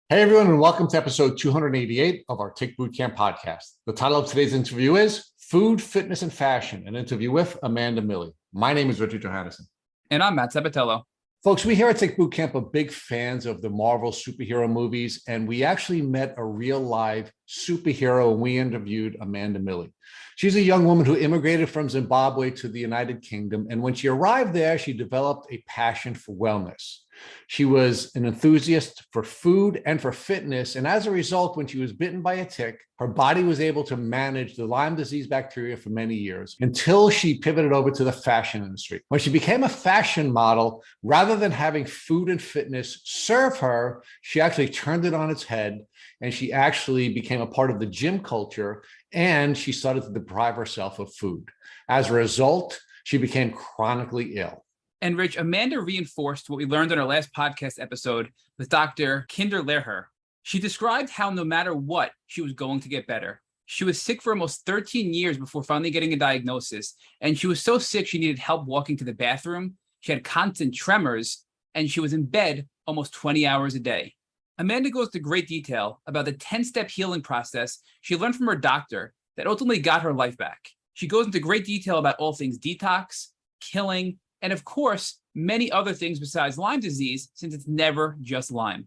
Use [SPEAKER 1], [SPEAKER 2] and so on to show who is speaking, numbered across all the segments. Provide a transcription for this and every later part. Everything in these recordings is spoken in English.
[SPEAKER 1] Hey everyone, and welcome to episode 288 of our Tick Bootcamp podcast. The title of today's interview is Food, Fitness, and Fashion, an interview with Amanda Millie. My name is Richard Johannesson.
[SPEAKER 2] And I'm Matt Sabatello.
[SPEAKER 1] Folks, we here at Tick Bootcamp are big fans of the Marvel superhero movies, and we actually met a real live superhero when we interviewed Amanda Millie. She's a young woman who immigrated from Zimbabwe to the United Kingdom, and when she arrived there, she developed a passion for wellness. She was an enthusiast for food and for fitness. And as a result, when she was bitten by a tick, her body was able to manage the Lyme disease bacteria for many years until she pivoted over to the fashion industry. When she became a fashion model, rather than having food and fitness serve her, she actually turned it on its head and she actually became a part of the gym culture and she started to deprive herself of food. As a result, she became chronically ill.
[SPEAKER 2] And Rich, Amanda reinforced what we learned on our last podcast episode with Dr. Kinder Leher. She described how no matter what, she was going to get better. She was sick for almost 13 years before finally getting a diagnosis. And she was so sick, she needed help walking to the bathroom. She had constant tremors, and she was in bed almost 20 hours a day. Amanda goes into great detail about the 10-step healing process she learned from her doctor that ultimately got her life back. She goes into great detail about all things detox, killing, and of course, many other things besides Lyme disease, since it's never just Lyme.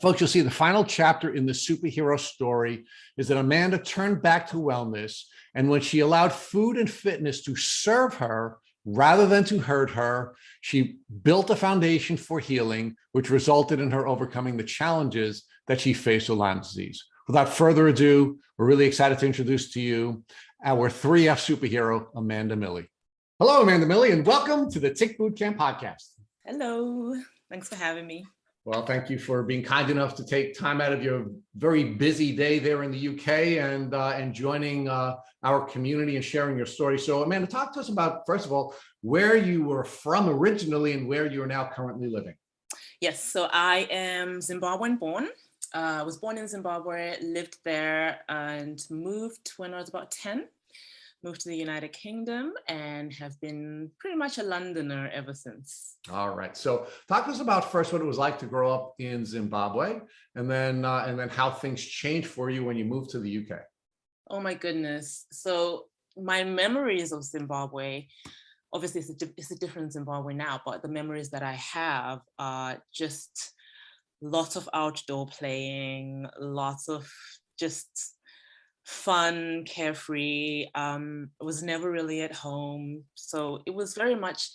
[SPEAKER 1] Folks, you'll see the final chapter in the superhero story is that Amanda turned back to wellness. And when she allowed food and fitness to serve her rather than to hurt her, she built a foundation for healing, which resulted in her overcoming the challenges that she faced with Lyme disease. Without further ado, we're really excited to introduce to you our 3F superhero, Amanda Millie. Hello, Amanda Millie, and welcome to the Tick Bootcamp podcast.
[SPEAKER 3] Hello. Thanks for having me.
[SPEAKER 1] Well, thank you for being kind enough to take time out of your very busy day there in the UK and joining our community and sharing your story. So, Amanda, talk to us about, first of all, where you were from originally and where you are now currently living.
[SPEAKER 3] Yes, so I am Zimbabwean born. I was born in Zimbabwe, lived there, and moved when I was about 10. Moved to the United Kingdom and have been pretty much a Londoner ever since.
[SPEAKER 1] All right. So talk to us about first what it was like to grow up in Zimbabwe and then how things changed for you when you moved to the UK.
[SPEAKER 3] Oh my goodness. So my memories of Zimbabwe, obviously it's a different Zimbabwe now, but the memories that I have are just lots of outdoor playing, lots of just fun, carefree. I was never really at home. So it was very much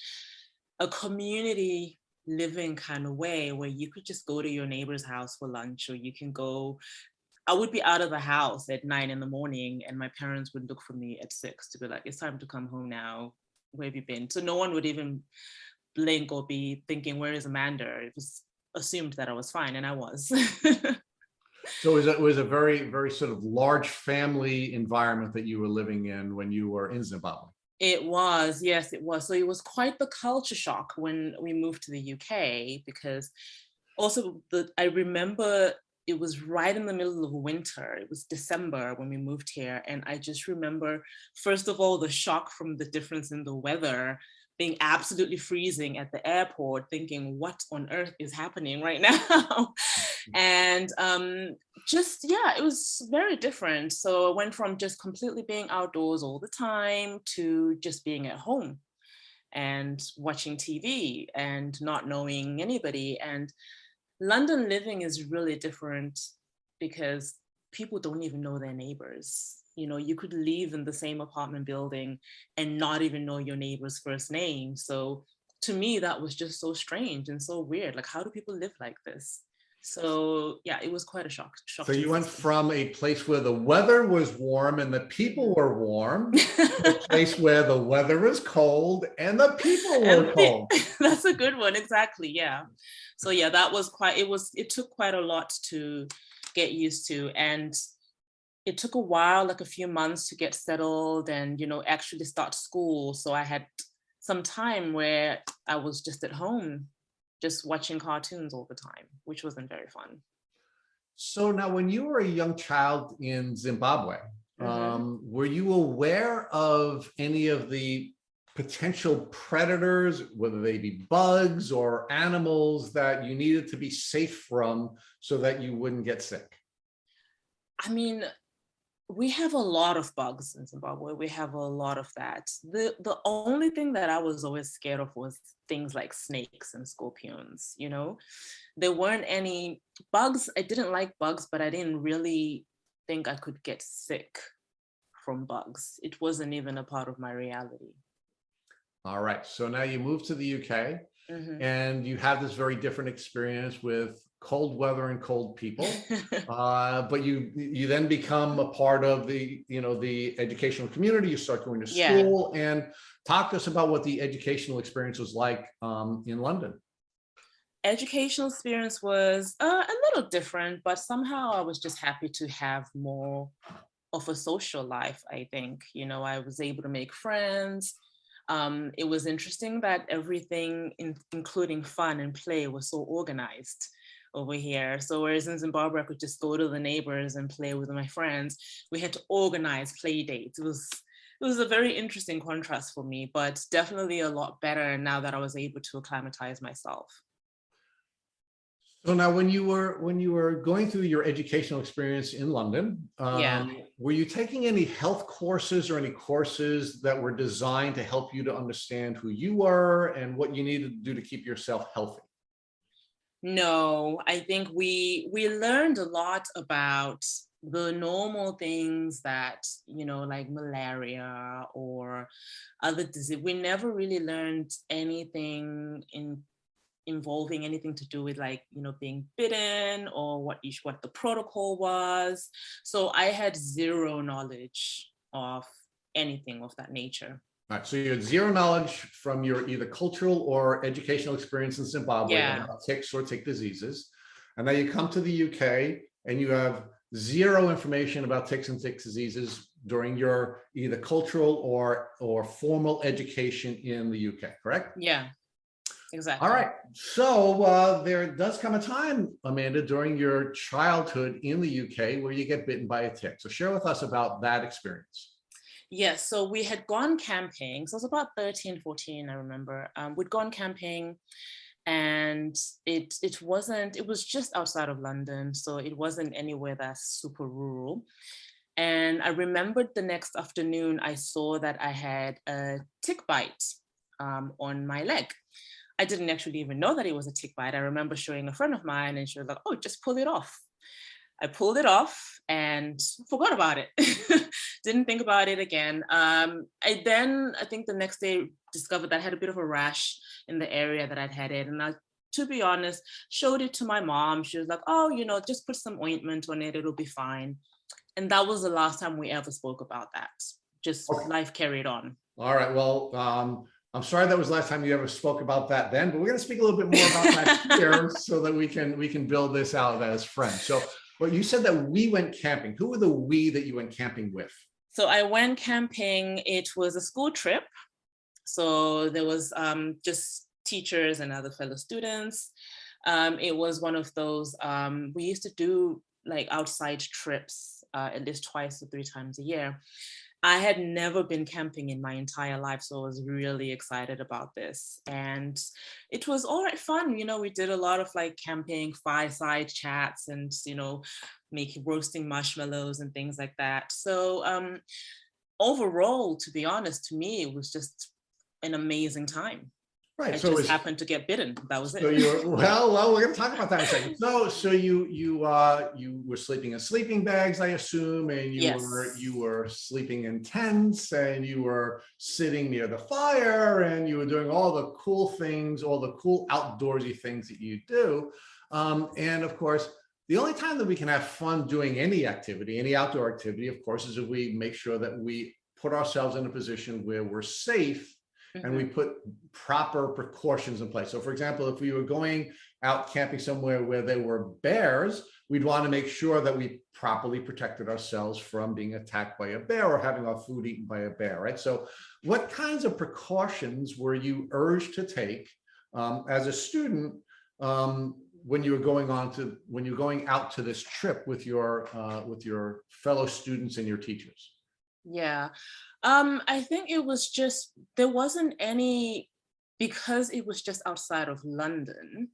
[SPEAKER 3] a community living kind of way where you could just go to your neighbor's house for lunch, or you can go. I would be out of the house at 9 a.m. and my parents would look for me at 6 to be like, it's time to come home now. Where have you been? So no one would even blink or be thinking, where is Amanda? It was assumed that I was fine, and I was.
[SPEAKER 1] So it was a very, very sort of large family environment that you were living in when you were in Zimbabwe.
[SPEAKER 3] It was, yes, it was. So it was quite the culture shock when we moved to the UK, because also I remember it was right in the middle of winter. It was December when we moved here. And I just remember, first of all, the shock from the difference in the weather, being absolutely freezing at the airport, thinking, what on earth is happening right now? And it was very different. So I went from just completely being outdoors all the time to just being at home and watching TV and not knowing anybody. And London living is really different because people don't even know their neighbors. You know, you could live in the same apartment building and not even know your neighbor's first name. So to me, that was just so strange and so weird. Like, how do people live like this? So yeah, it was quite a shock.
[SPEAKER 1] So you went from a place where the weather was warm and the people were warm to a place where the weather is cold and the people were cold.
[SPEAKER 3] That's a good one. Exactly. Yeah. So yeah, that was it took quite a lot to get used to. And it took a while, like a few months to get settled and, actually start school. So I had some time where I was just at home, just watching cartoons all the time, which wasn't very fun.
[SPEAKER 1] So now when you were a young child in Zimbabwe, were you aware of any of the potential predators, whether they be bugs or animals that you needed to be safe from so that you wouldn't get sick?
[SPEAKER 3] I mean, we have a lot of bugs in Zimbabwe. We have a lot of that. The only thing that I was always scared of was things like snakes and scorpions, you know? There weren't any bugs. I didn't like bugs, but I didn't really think I could get sick from bugs. It wasn't even a part of my reality.
[SPEAKER 1] All right. So now you move to the UK
[SPEAKER 3] Mhm.
[SPEAKER 1] and you have this very different experience with cold weather and cold people. But you then become a part of the educational community. You start going to
[SPEAKER 3] Yeah.
[SPEAKER 1] school, and talk to us about what the educational experience was like in London.
[SPEAKER 3] Educational experience was a little different, but somehow I was just happy to have more of a social life, I think. You know, I was able to make friends. It was interesting that everything, including fun and play, was so organized over here. So whereas in Zimbabwe, I could just go to the neighbors and play with my friends, we had to organize play dates. It was a very interesting contrast for me, but definitely a lot better now that I was able to acclimatize myself.
[SPEAKER 1] So now, when you were going through your educational experience in London,
[SPEAKER 3] Yeah.
[SPEAKER 1] were you taking any health courses or any courses that were designed to help you to understand who you were and what you needed to do to keep yourself healthy?
[SPEAKER 3] No, I think we learned a lot about the normal things that, you know, like malaria or other disease. We never really learned anything involving anything to do with, like, you know, being bitten or what the protocol was. So I had zero knowledge of anything of that nature.
[SPEAKER 1] All right, so you had zero knowledge from your either cultural or educational experience in Zimbabwe
[SPEAKER 3] Yeah.
[SPEAKER 1] about ticks or tick diseases. And now you come to the UK and you have zero information about ticks and tick diseases during your either cultural or formal education in the UK, correct?
[SPEAKER 3] Yeah,
[SPEAKER 1] All
[SPEAKER 3] exactly.
[SPEAKER 1] right. So there does come a time, Amanda, during your childhood in the UK where you get bitten by a tick. So share with us about that experience.
[SPEAKER 3] Yes, so we had gone camping. So I was about 13, 14, I remember. We'd gone camping, and it was just outside of London. So it wasn't anywhere that's super rural. And I remembered the next afternoon, I saw that I had a tick bite on my leg. I didn't actually even know that it was a tick bite. I remember showing a friend of mine, and she was like, "Oh, just pull it off." I pulled it off and forgot about it. Didn't think about it again. I think the next day discovered that I had a bit of a rash in the area that I'd had it. And to be honest, showed it to my mom. She was like, "Oh, you know, just put some ointment on it. It'll be fine." And that was the last time we ever spoke about that. Just
[SPEAKER 1] Okay.
[SPEAKER 3] life carried on.
[SPEAKER 1] All right. Well, I'm sorry that was the last time you ever spoke about that then, but we're going to speak a little bit more about that here so that we can build this out as friends. So, well, you said that we went camping. Who were the we that you went camping with?
[SPEAKER 3] So I went camping. It was a school trip. So there was just teachers and other fellow students. It was one of those, we used to do like outside trips at least twice or three times a year. I had never been camping in my entire life, so I was really excited about this. And it was all right fun. You know, we did a lot of like camping, fireside chats, and, you know, making roasting marshmallows and things like that. So overall, to be honest, to me, it was just an amazing time.
[SPEAKER 1] Right.
[SPEAKER 3] I
[SPEAKER 1] So it
[SPEAKER 3] just
[SPEAKER 1] was.
[SPEAKER 3] happened to get bitten. That was
[SPEAKER 1] So
[SPEAKER 3] it.
[SPEAKER 1] you were well. We're going to talk about that in a second. So you were sleeping in sleeping bags, I assume, and
[SPEAKER 3] Yes.
[SPEAKER 1] you were sleeping in tents, and you were sitting near the fire, and you were doing all the cool things, all the cool outdoorsy things that you do. And of course, the only time that we can have fun doing any activity, any outdoor activity, of course, is if we make sure that we put ourselves in a position where we're safe and we
[SPEAKER 3] Mhm.
[SPEAKER 1] put proper precautions in place. So for example, if we were going out camping somewhere where there were bears, we'd want to make sure that we properly protected ourselves from being attacked by a bear or having our food eaten by a bear, right? So what kinds of precautions were you urged to take as a student when you were going out to this trip with your fellow students and your teachers?
[SPEAKER 3] Yeah. I think it was just, there wasn't any, because it was just outside of London,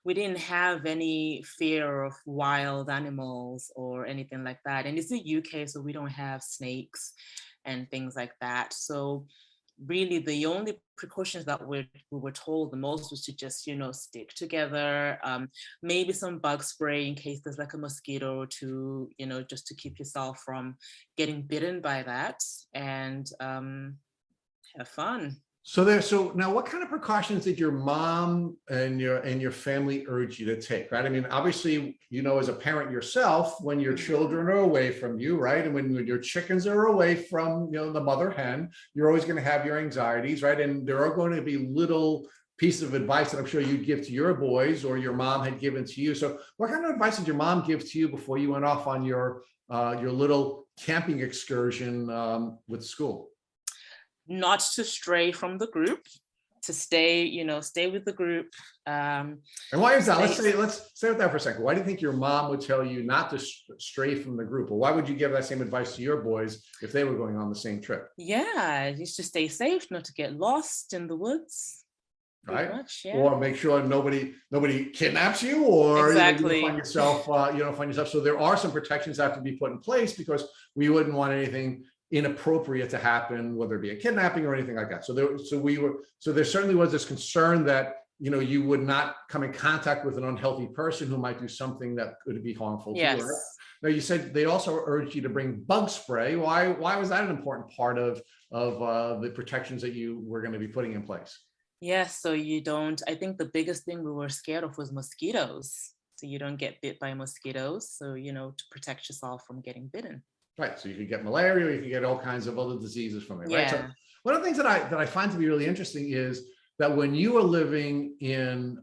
[SPEAKER 3] we didn't have any fear of wild animals or anything like that. And it's the UK, so we don't have snakes and things like that. So really the only precautions that we were told the most was to just, stick together, maybe some bug spray in case there's like a mosquito to, just to keep yourself from getting bitten by that, and have fun.
[SPEAKER 1] So now what kind of precautions did your mom and your family urge you to take, right? I mean, obviously, as a parent yourself, when your children are away from you, right? And when your chickens are away from, the mother hen, you're always going to have your anxieties, right? And there are going to be little pieces of advice that I'm sure you'd give to your boys or your mom had given to you. So what kind of advice did your mom give to you before you went off on your little camping excursion with school?
[SPEAKER 3] Not to stray from the group, to stay with the group.
[SPEAKER 1] And why is that? Let's stay with that for a second. Why do you think your mom would tell you not to stray from the group? Or why would you give that same advice to your boys if they were going on the same trip?
[SPEAKER 3] Yeah, just to stay safe, not to get lost in the woods.
[SPEAKER 1] Right.
[SPEAKER 3] Much, yeah.
[SPEAKER 1] Or make sure nobody kidnaps you, or
[SPEAKER 3] exactly.
[SPEAKER 1] you find yourself. So there are some protections that have to be put in place because we wouldn't want anything inappropriate to happen, whether it be a kidnapping or anything like that. So there certainly was this concern that you would not come in contact with an unhealthy person who might do something that could be harmful to you. Right? Now you said they also urged you to bring bug spray. Why was that an important part of the protections that you were going to be putting in place?
[SPEAKER 3] Yes, so you don't, I think the biggest thing we were scared of was mosquitoes. So you don't get bit by mosquitoes. So, to protect yourself from getting bitten.
[SPEAKER 1] Right. So you could get malaria, or you could get all kinds of other diseases from it. Right.
[SPEAKER 3] Yeah.
[SPEAKER 1] So one of the things that I find to be really interesting is that when you were living in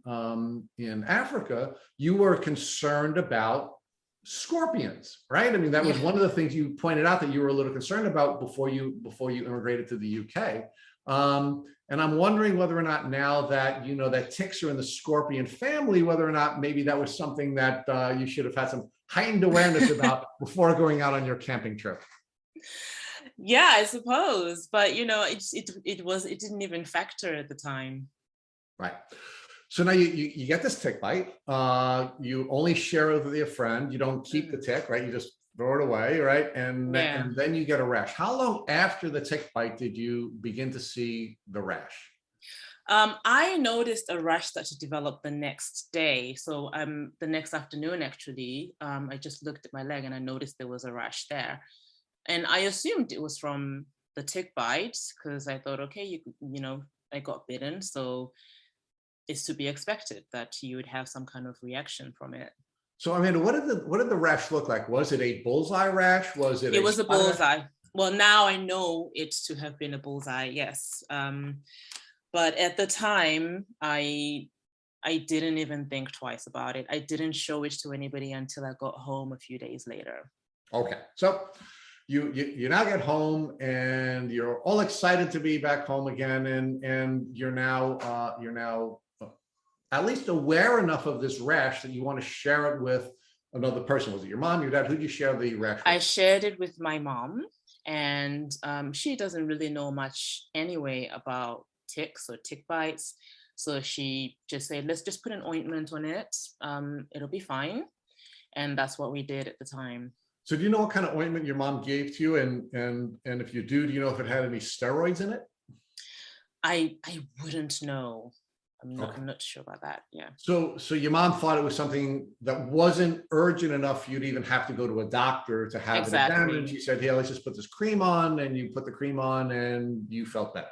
[SPEAKER 1] Africa, you were concerned about scorpions, right? I mean, that was one of the things you pointed out that you were a little concerned about before you immigrated to the UK. And I'm wondering whether or not now that that ticks are in the scorpion family, whether or not maybe that was something that you should have had some heightened awareness about before going out on your camping trip.
[SPEAKER 3] Yeah, I suppose, but it didn't even factor at the time.
[SPEAKER 1] Right. So now you get this tick bite. You only share it with your friend. You don't keep the tick, right? You just throw it away, right? And then you get a rash. How long after the tick bite did you begin to see the rash?
[SPEAKER 3] I noticed a rash start to develop the next day. So the next afternoon, actually, I just looked at my leg and I noticed there was a rash there. And I assumed it was from the tick bite because I thought, okay, I got bitten. So it's to be expected that you would have some kind of reaction from it.
[SPEAKER 1] So, Amanda, what did the rash look like? Was it a bullseye rash? It was
[SPEAKER 3] a bullseye. Well, now I know it to have been a bullseye, yes. But at the time, I didn't even think twice about it. I didn't show it to anybody until I got home a few days later.
[SPEAKER 1] Okay, so you now get home and you're all excited to be back home again, and you're now at least aware enough of this rash that you want to share it with another person. Was it your mom, your dad? Who did you share the rash with?
[SPEAKER 3] I shared it with my mom, and she doesn't really know much anyway about ticks or tick bites. So she just said, let's just put an ointment on it. It'll be fine. And that's what we did at the time.
[SPEAKER 1] So do you know what kind of ointment your mom gave to you? And if you do you know if it had any steroids in it?
[SPEAKER 3] I wouldn't know. I'm not sure about that. Yeah.
[SPEAKER 1] So your mom thought it was something that wasn't urgent enough for you to even have to go to a doctor to have it examined. She said, "Hey, let's just put this cream on," and you put the cream on, and you felt better.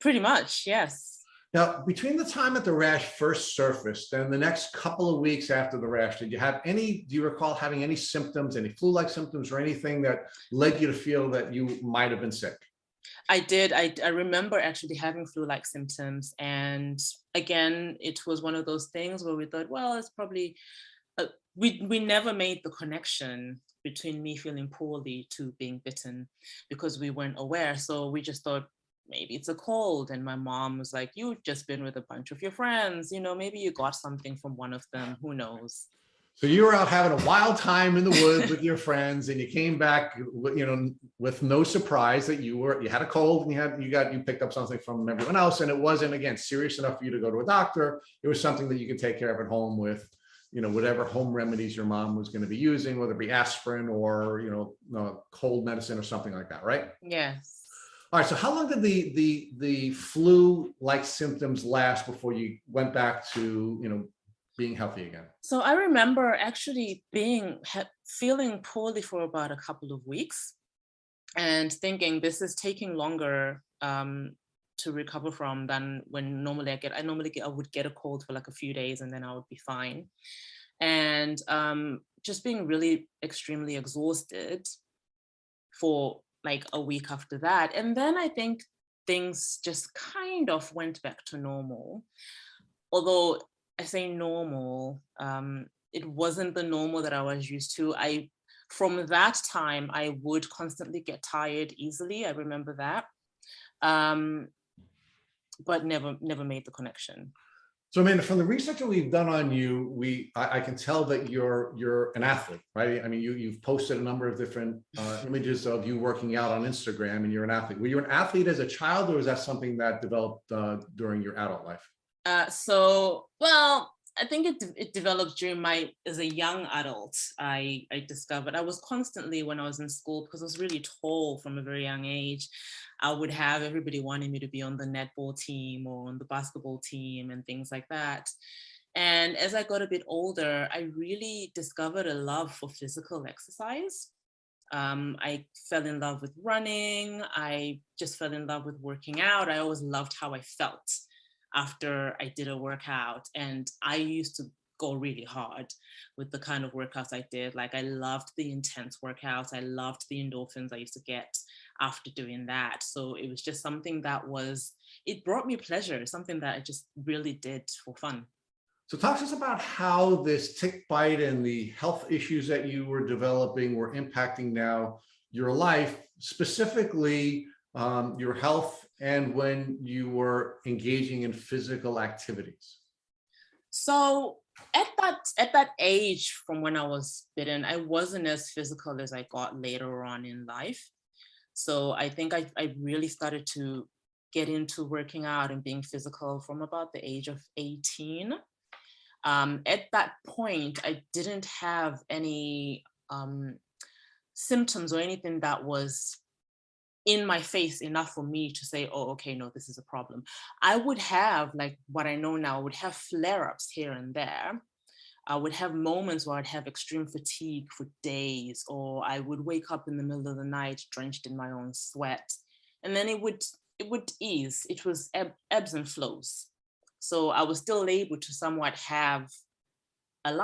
[SPEAKER 3] Pretty much, yes.
[SPEAKER 1] Now, between the time that the rash first surfaced and the next couple of weeks after the rash, do you recall having any symptoms, any flu-like symptoms, or anything that led you to feel that you might have been sick?
[SPEAKER 3] I did. I remember actually having flu-like symptoms. And again, it was one of those things where we thought, well, it's probably, we never made the connection between me feeling poorly to being bitten because we weren't aware. So we just thought, maybe it's a cold. And my mom was like, you've just been with a bunch of your friends, maybe you got something from one of them, who knows?
[SPEAKER 1] So you were out having a wild time in the woods with your friends, and you came back, with no surprise that you had a cold, and you picked up something from everyone else, and it wasn't, again, serious enough for you to go to a doctor. It was something that you could take care of at home with, whatever home remedies your mom was going to be using, whether it be aspirin or cold medicine or something like that, right?
[SPEAKER 3] Yes.
[SPEAKER 1] All right. So how long did the flu-like symptoms last before you went back to being healthy again?
[SPEAKER 3] So I remember actually feeling poorly for about a couple of weeks and thinking this is taking longer to recover from than when normally I would get a cold for like a few days and then I would be fine. And just being really extremely exhausted for like a week after that. And then I think things just kind of went back to normal. Although I say normal, it wasn't the normal that I was used to. From that time, I would constantly get tired easily. I remember that, but never made the connection.
[SPEAKER 1] So, Amanda, from the research that we've done on you, I can tell that you're an athlete, right? I mean, you've posted a number of different images of you working out on Instagram, and you're an athlete. Were you an athlete as a child, or was that something that developed during your adult life?
[SPEAKER 3] I think it developed as a young adult. I discovered I was constantly, when I was in school, because I was really tall from a very young age, I would have everybody wanting me to be on the netball team or on the basketball team and things like that. And as I got a bit older, I really discovered a love for physical exercise. I fell in love with running. I just fell in love with working out. I always loved how I felt after I did a workout. And I used to go really hard with the kind of workouts I did. Like, I loved the intense workouts. I loved the endorphins I used to get after doing that. So it was just something it brought me pleasure, something that I just really did for fun.
[SPEAKER 1] So talk to us about how this tick bite and the health issues that you were developing were impacting now your life, specifically your health, and when you were engaging in physical activities.
[SPEAKER 3] So at that age, from when I was bitten, I wasn't as physical as I got later on in life. So I think I really started to get into working out and being physical from about the age of 18. At that point, I didn't have any symptoms or anything that was in my face enough for me to say, oh, okay, no, this is a problem. I would have, like what I know now, I would have flare-ups here and there. I would have moments where I'd have extreme fatigue for days, or I would wake up in the middle of the night drenched in my own sweat. And then it would ease. It was ebbs and flows. So I was still able to somewhat have a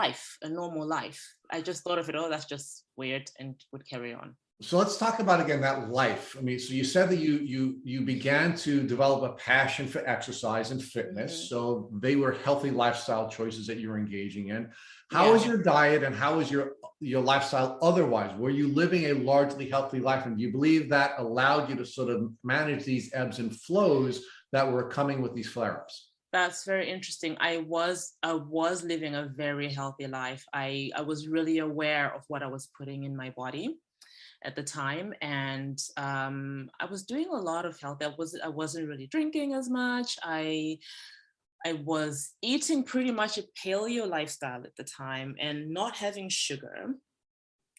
[SPEAKER 3] normal life. I just thought of it, oh, that's just weird, and would carry on.
[SPEAKER 1] So let's talk about, again, that life. I mean, so you said that you began to develop a passion for exercise and fitness. Mm-hmm. So they were healthy lifestyle choices that you were engaging in. How was your diet, and how was your lifestyle otherwise? Were you living a largely healthy life? And do you believe that allowed you to sort of manage these ebbs and flows that were coming with these flare-ups?
[SPEAKER 3] That's very interesting. I was living a very healthy life. I was really aware of what I was putting in my body at the time, and I was doing a lot of health. I wasn't really drinking as much. I was eating pretty much a paleo lifestyle at the time and not having sugar.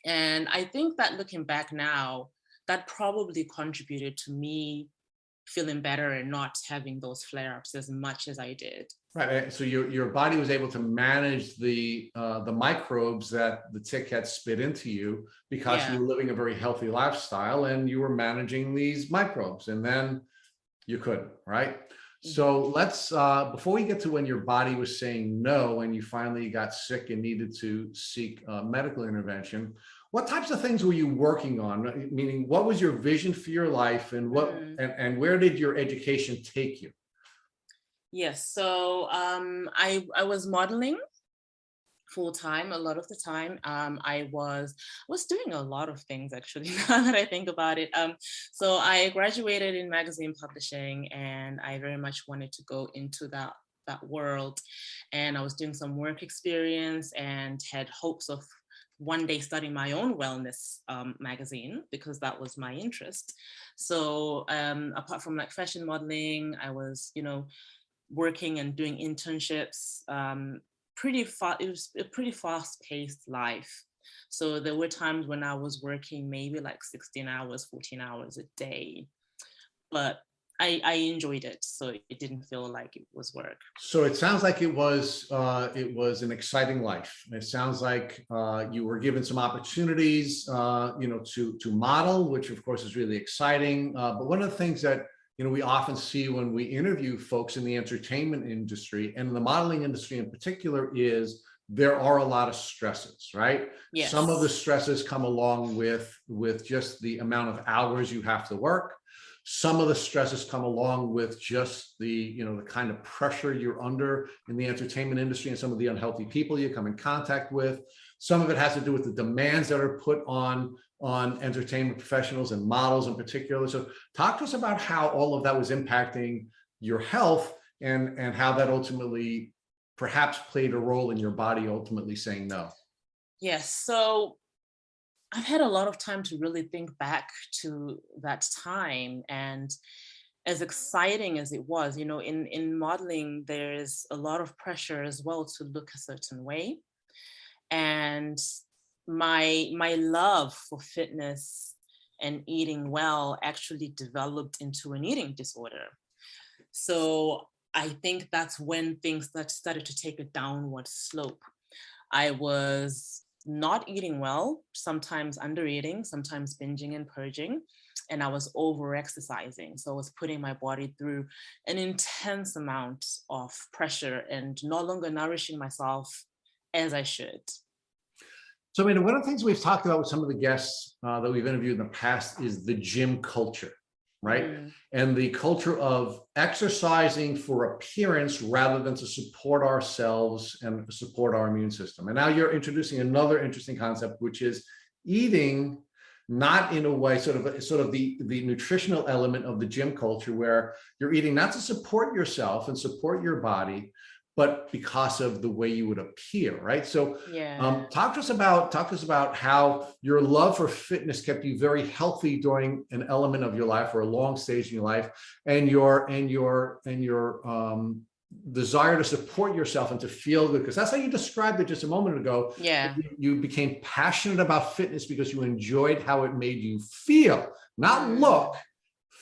[SPEAKER 3] And I think that looking back now, that probably contributed to me feeling better and not having those flare-ups as much as I did.
[SPEAKER 1] Right. So your body was able to manage the microbes that the tick had spit into you because you were living a very healthy lifestyle, and you were managing these microbes, and then you couldn't, right? Mm-hmm. So let's, before we get to when your body was saying no and you finally got sick and needed to seek medical intervention, what types of things were you working on? Meaning, what was your vision for your life, and and where did your education take you?
[SPEAKER 3] Yes, so I was modeling full time a lot of the time. I was doing a lot of things, actually, now that I think about it. So I graduated in magazine publishing, and I very much wanted to go into that that world. And I was doing some work experience and had hopes of one day starting my own wellness magazine, because that was my interest. So apart from like fashion modeling, I was, working and doing internships. It was a pretty fast-paced life. So there were times when I was working maybe like 16 hours, 14 hours a day, but I enjoyed it, so it didn't feel like it was work.
[SPEAKER 1] So it sounds like it was an exciting life. It sounds like you were given some opportunities, to model, which of course is really exciting. But one of the things that we often see when we interview folks in the entertainment industry and the modeling industry in particular is there are a lot of stresses, right?
[SPEAKER 3] Yes.
[SPEAKER 1] Some of the stresses come along with just the amount of hours you have to work. Some of the stresses come along with just the kind of pressure you're under in the entertainment industry and some of the unhealthy people you come in contact with. Some of it has to do with the demands that are put on entertainment professionals and models in particular. So talk to us about how all of that was impacting your health and how that ultimately perhaps played a role in your body ultimately saying no.
[SPEAKER 3] Yes. So I've had a lot of time to really think back to that time, and as exciting as it was, in modeling, there's a lot of pressure as well to look a certain way. And my love for fitness and eating well actually developed into an eating disorder. So I think that's when things that started to take a downward slope. I was not eating well, sometimes under eating, sometimes binging and purging, and I was over exercising. So I was putting my body through an intense amount of pressure and no longer nourishing myself as I should.
[SPEAKER 1] So, I mean, one of the things we've talked about with some of the guests that we've interviewed in the past is the gym culture, right? And the culture of exercising for appearance rather than to support ourselves and support our immune system. And now you're introducing another interesting concept, which is eating not in a way, sort of the nutritional element of the gym culture, where you're eating not to support yourself and support your body, but because of the way you would appear, right? So talk to us about how your love for fitness kept you very healthy during an element of your life or a long stage in your life, and your desire to support yourself and to feel good, because that's how you described it just a moment ago.
[SPEAKER 3] Yeah.
[SPEAKER 1] You became passionate about fitness because you enjoyed how it made you feel, not look.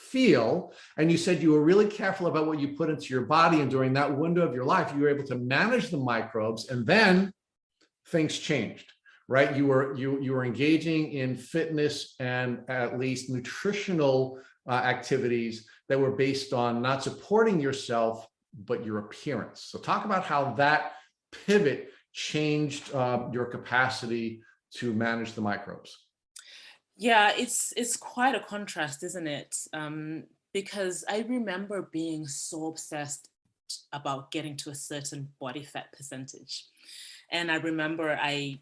[SPEAKER 1] Feel. And you said you were really careful about what you put into your body, and during that window of your life you were able to manage the microbes, and then things changed, right? You were engaging in fitness and at least nutritional activities that were based on not supporting yourself but your appearance. So talk about how that pivot changed your capacity to manage the microbes.
[SPEAKER 3] Yeah, it's quite a contrast, isn't it? Because I remember being so obsessed about getting to a certain body fat percentage. And I remember I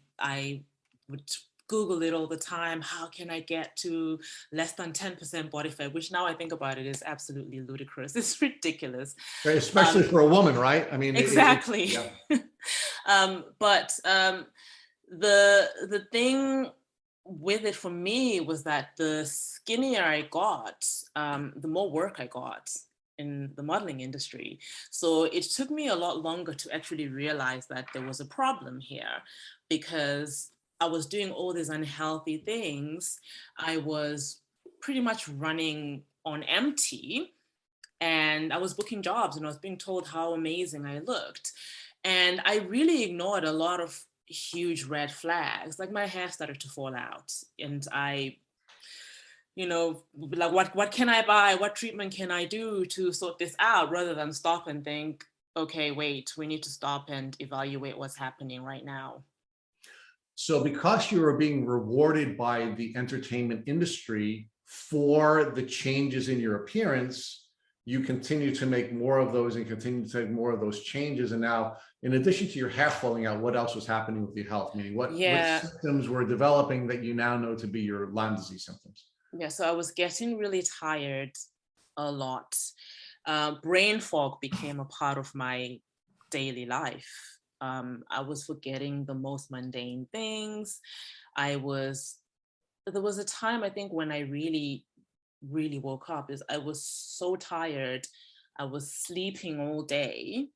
[SPEAKER 3] would Google it all the time. How can I get to less than 10% body fat? Which now I think about it is absolutely ludicrous. It's ridiculous.
[SPEAKER 1] Especially for a woman, right? I mean,
[SPEAKER 3] exactly. But the thing with it for me was that the skinnier I got, the more work I got in the modeling industry. So it took me a lot longer to actually realize that there was a problem here, because I was doing all these unhealthy things. I was pretty much running on empty, and I was booking jobs and I was being told how amazing I looked. And I really ignored a lot of huge red flags. Like my hair started to fall out, and I, like what can I buy? What treatment can I do to sort this out, rather than stop and think, okay, wait, we need to stop and evaluate what's happening right now.
[SPEAKER 1] So because you were being rewarded by the entertainment industry for the changes in your appearance, you continue to make more of those and continue to take more of those changes. And now, in addition to your hair falling out, what else was happening with your health? Meaning what symptoms were developing that you now know to be your Lyme disease symptoms?
[SPEAKER 3] Yeah, so I was getting really tired a lot. Brain fog became a part of my daily life. I was forgetting the most mundane things. There was a time, I think, when I really, really woke up, is I was so tired. I was sleeping all day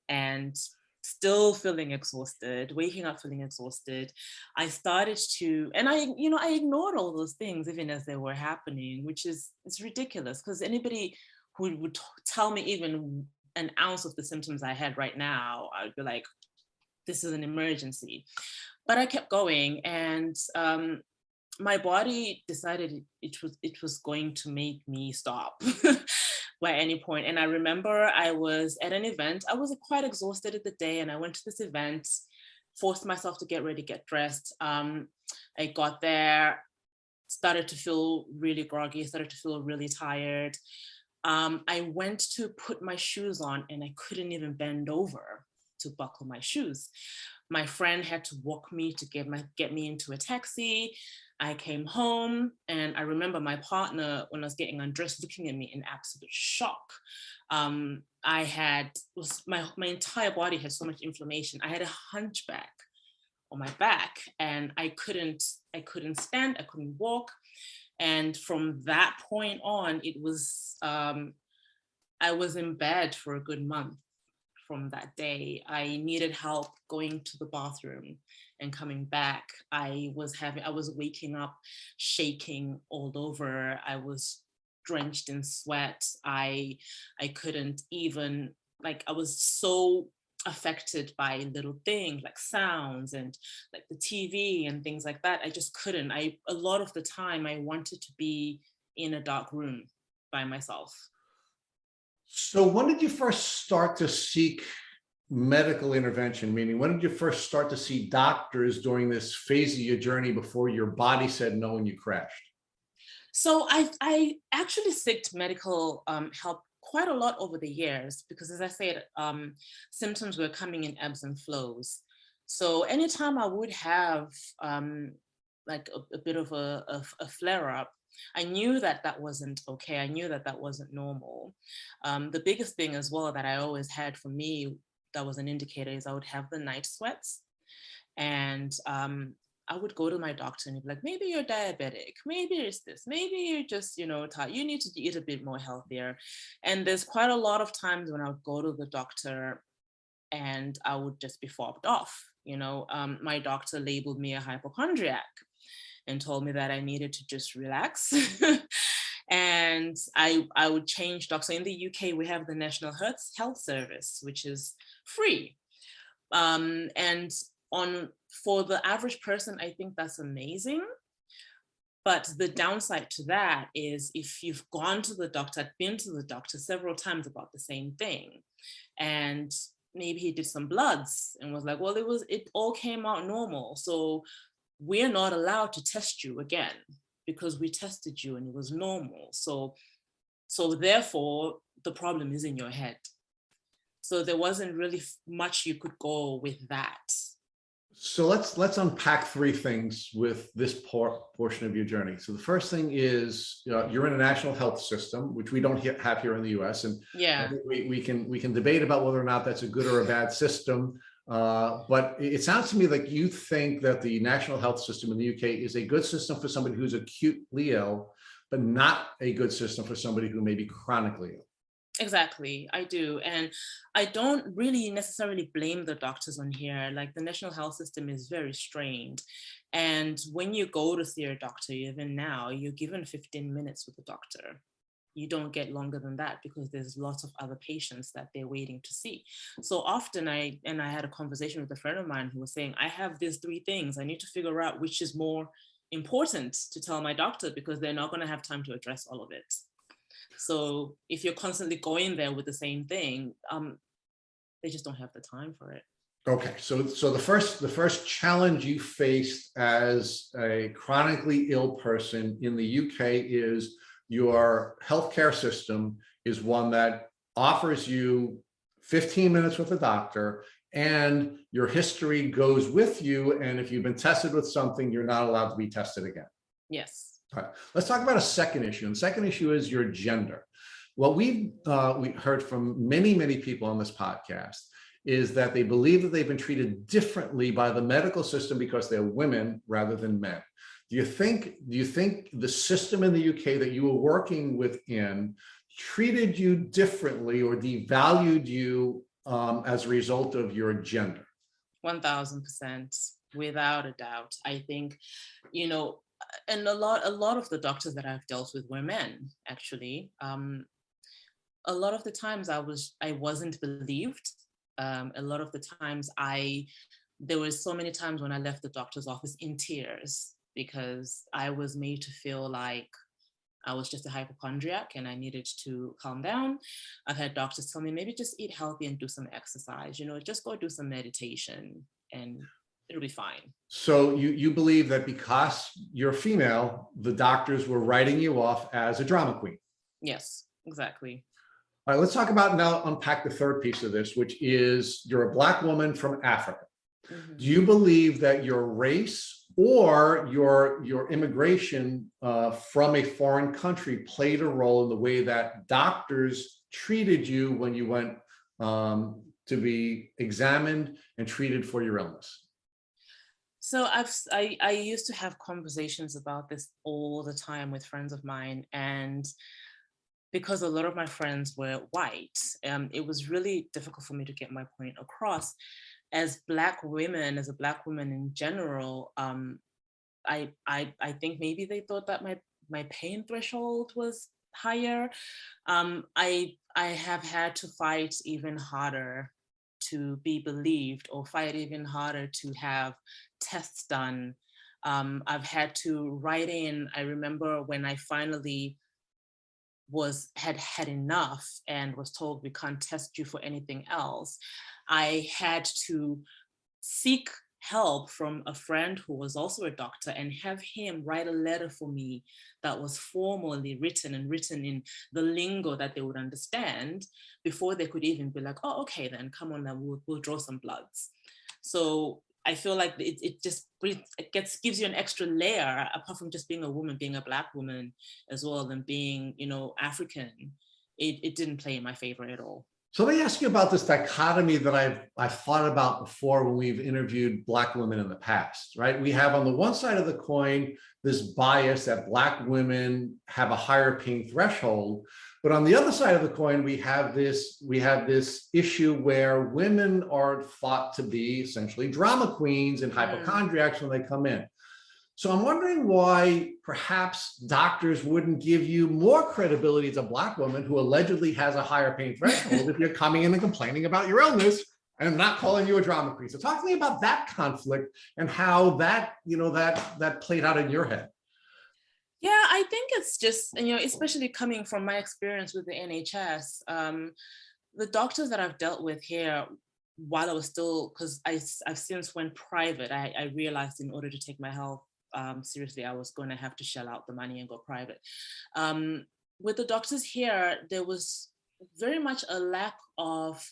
[SPEAKER 3] and still feeling exhausted, waking up feeling exhausted. I started to, and I ignored all those things even as they were happening, which is, it's ridiculous, because anybody who would tell me even an ounce of the symptoms I had right now, I'd be like, this is an emergency. But I kept going, and my body decided it was going to make me stop by any point. And I remember I was at an event. I was quite exhausted at the day, and I went to this event, forced myself to get ready, get dressed. I got there, started to feel really groggy, started to feel really tired. I went to put my shoes on, and I couldn't even bend over to buckle my shoes. My friend had to walk me to get me into a taxi. I came home, and I remember my partner, when I was getting undressed, looking at me in absolute shock. My entire body had so much inflammation. I had a hunchback on my back, and I couldn't stand, I couldn't walk. And from that point on, it was, I was in bed for a good month. From that day, I needed help going to the bathroom and coming back. I was waking up shaking all over. I was drenched in sweat. I couldn't even, like, I was so affected by little things like sounds and like the TV and things like that. I just couldn't. A lot of the time I wanted to be in a dark room by myself.
[SPEAKER 1] So when did you first start to seek medical intervention? Meaning, when did you first start to see doctors during this phase of your journey before your body said no and you crashed?
[SPEAKER 3] So I actually sought medical help quite a lot over the years, because, as I said, symptoms were coming in ebbs and flows. So anytime I would have like a bit of a flare up, I knew that wasn't okay. I knew that wasn't normal. The biggest thing as well that I always had for me that was an indicator is I would have the night sweats. And I would go to my doctor and he'd be like, maybe you're diabetic, maybe it's this, maybe you're just, tired. You need to eat a bit more healthier. And there's quite a lot of times when I would go to the doctor and I would just be fobbed off. My doctor labeled me a hypochondriac and told me that I needed to just relax. And I would change doctors. So in the UK, we have the National Health Service, which is free. And for the average person, I think that's amazing. But the downside to that is, if you've gone to the doctor, I've been to the doctor several times about the same thing, and maybe he did some bloods and was like, well, it all came out normal. So we're not allowed to test you again because we tested you and it was normal. So therefore, the problem is in your head. So there wasn't really much you could go with that.
[SPEAKER 1] So let's unpack three things with this portion of your journey. So the first thing is, you're in a national health system, which we don't have here in the U.S. And
[SPEAKER 3] yeah,
[SPEAKER 1] I think we can debate about whether or not that's a good or a bad system. But it sounds to me like you think that the national health system in the UK is a good system for somebody who's acutely ill, but not a good system for somebody who may be chronically ill.
[SPEAKER 3] Exactly, I do. And I don't really necessarily blame the doctors on here. Like, the national health system is very strained. And when you go to see a doctor, even now, you're given 15 minutes with the doctor. You don't get longer than that because there's lots of other patients that they're waiting to see. So often I had a conversation with a friend of mine who was saying, I have these three things. I need to figure out which is more important to tell my doctor, because they're not going to have time to address all of it. So if you're constantly going there with the same thing, they just don't have the time for it.
[SPEAKER 1] Okay, so the first challenge you faced as a chronically ill person in the UK is your healthcare system is one that offers you 15 minutes with a doctor, and your history goes with you. And if you've been tested with something, you're not allowed to be tested again.
[SPEAKER 3] Yes.
[SPEAKER 1] All right. Let's talk about a second issue. And the second issue is your gender. What we heard from many people on this podcast is that they believe that they've been treated differently by the medical system because they're women rather than men. Do you think the system in the UK that you were working within treated you differently or devalued you as a result of your gender?
[SPEAKER 3] 1000%, without a doubt. I think, you know, and a lot of the doctors that I've dealt with were men, actually. A lot of the times I wasn't believed. A lot of the times there were so many times when I left the doctor's office in tears because I was made to feel like I was just a hypochondriac and I needed to calm down. I've had doctors tell me, maybe just eat healthy and do some exercise, you know, just go do some meditation and it'll be fine.
[SPEAKER 1] So you believe that because you're female, the doctors were writing you off as a drama queen?
[SPEAKER 3] Yes, exactly.
[SPEAKER 1] All right, let's talk about now, unpack the third piece of this, which is you're a Black woman from Africa.
[SPEAKER 3] Mm-hmm.
[SPEAKER 1] Do you believe that your race or your immigration from a foreign country played a role in the way that doctors treated you when you went to be examined and treated for your illness?
[SPEAKER 3] So I used to have conversations about this all the time with friends of mine, and because a lot of my friends were white, it was really difficult for me to get my point across. As Black women, as a Black woman in general, I think maybe they thought that my pain threshold was higher. I have had to fight even harder to be believed, or fight even harder to have tests done. I've had to write in. I remember when I finally had enough and was told we can't test you for anything else, I had to seek help from a friend who was also a doctor and have him write a letter for me that was formally written and written in the lingo that they would understand before they could even be like, oh, okay, then come on, then we'll draw some bloods. So I feel like it gives you an extra layer, apart from just being a woman, being a Black woman as well, and being, you know, African. It didn't play in my favor at all.
[SPEAKER 1] So let me ask you about this dichotomy that I've thought about before when we've interviewed Black women in the past, right? We have on the one side of the coin this bias that Black women have a higher pain threshold, but on the other side of the coin, we have this issue where women are thought to be essentially drama queens and hypochondriacs when they come in. So I'm wondering why perhaps doctors wouldn't give you more credibility as a Black woman who allegedly has a higher pain threshold if you're coming in and complaining about your illness and not calling you a drama queen. So talk to me about that conflict and how that, you know, that played out in your head.
[SPEAKER 3] Yeah, I think it's just, you know, especially coming from my experience with the NHS, the doctors that I've dealt with here, while I was still, because I've since went private, I realized in order to take my health seriously, I was going to have to shell out the money and go private. With the doctors here, there was very much a lack of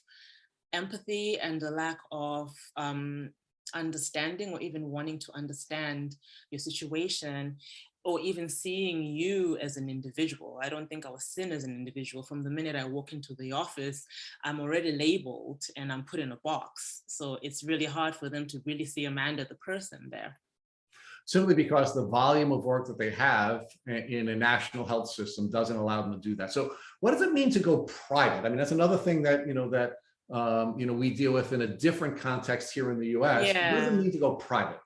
[SPEAKER 3] empathy and a lack of understanding, or even wanting to understand your situation, or even seeing you as an individual. I don't think I was seen as an individual. From the minute I walk into the office, I'm already labeled and I'm put in a box. So it's really hard for them to really see Amanda, the person there.
[SPEAKER 1] Simply because the volume of work that they have in a national health system doesn't allow them to do that. So what does it mean to go private? I mean, that's another thing that, we deal with in a different context here in the US.
[SPEAKER 3] Yeah.
[SPEAKER 1] What does it mean to go private?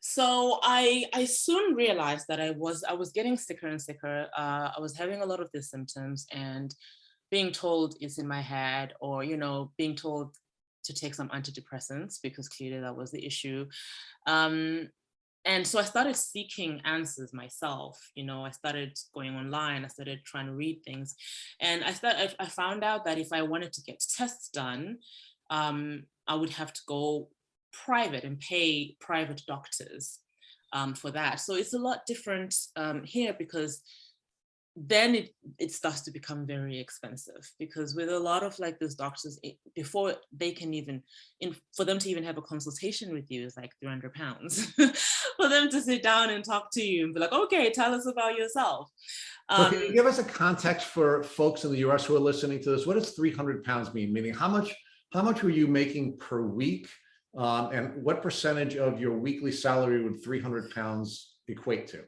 [SPEAKER 3] So I soon realized that I was getting sicker and sicker. I was having a lot of these symptoms and being told it's in my head, or, you know, being told to take some antidepressants because clearly that was the issue. And so I started seeking answers myself. You know, I started going online. I started trying to read things, and I found out that if I wanted to get tests done, I would have to go private and pay private doctors for that. So it's a lot different here, because then it starts to become very expensive, because with a lot of like those doctors, before they can even, for them to even have a consultation with you is like £300 for them to sit down and talk to you and be like, okay, tell us about yourself.
[SPEAKER 1] So can you give us a context for folks in the US who are listening to this? What does £300 mean? Meaning how much how much were you making per week? And what percentage of your weekly salary would 300 pounds equate to?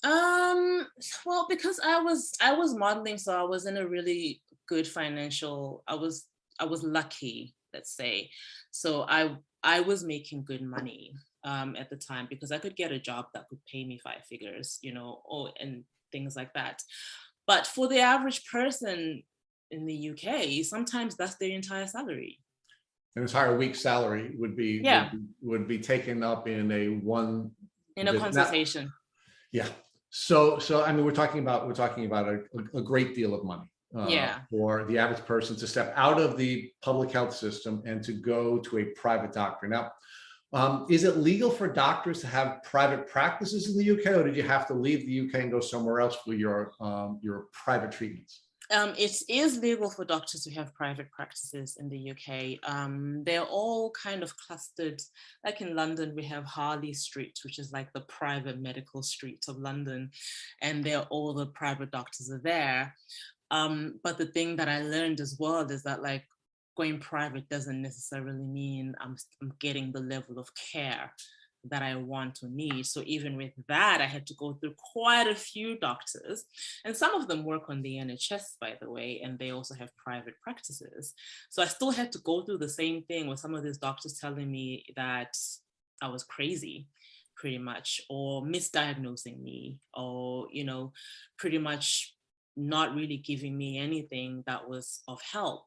[SPEAKER 3] Well, because I was modeling, so I was in a really good financial, I was lucky, let's say. So I was making good money at the time because I could get a job that could pay me five figures, and things like that. But for the average person in the UK, sometimes that's their entire salary.
[SPEAKER 1] An entire week's salary would be
[SPEAKER 3] Yeah,
[SPEAKER 1] would be taken up in a one
[SPEAKER 3] in a consultation.
[SPEAKER 1] yeah. So I mean, we're talking about a great deal of money
[SPEAKER 3] Yeah.
[SPEAKER 1] for the average person to step out of the public health system and to go to a private doctor. Now, is it legal for doctors to have private practices in the UK, or did you have to leave the UK and go somewhere else for your private treatments?
[SPEAKER 3] It is legal for doctors to have private practices in the UK. They're all kind of clustered. Like in London, we have Harley Street, which is like the private medical street of London, and all the private doctors are there. But the thing that I learned as well is that like going private doesn't necessarily mean I'm getting the level of care that I want or need. So even with that, I had to go through quite a few doctors, and some of them work on the NHS, by the way, and they also have private practices. So I still had to go through the same thing with some of these doctors telling me that I was crazy, pretty much, or misdiagnosing me, or, pretty much not really giving me anything that was of help.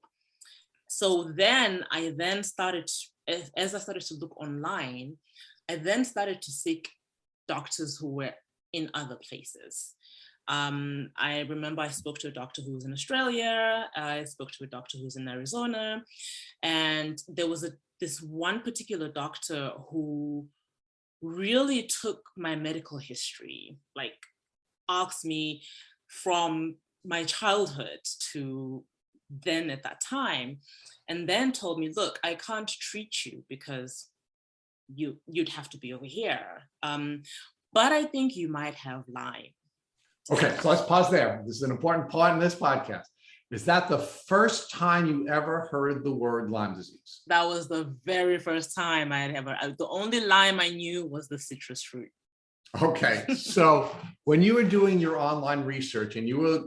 [SPEAKER 3] So then I started, as I started to look online, I then started to seek doctors who were in other places. I remember I spoke to a doctor who was in Australia. I spoke to a doctor who was in Arizona. And there was this one particular doctor who really took my medical history, like asked me from my childhood to then at that time, and then told me, look, I can't treat you because you'd have to be over here. But I think you might have Lyme.
[SPEAKER 1] Okay, so let's pause there. This is an important part in this podcast. Is that the first time you ever heard the word Lyme disease?
[SPEAKER 3] That was the very first time the only Lyme I knew was the citrus fruit.
[SPEAKER 1] Okay, so when you were doing your online research and you were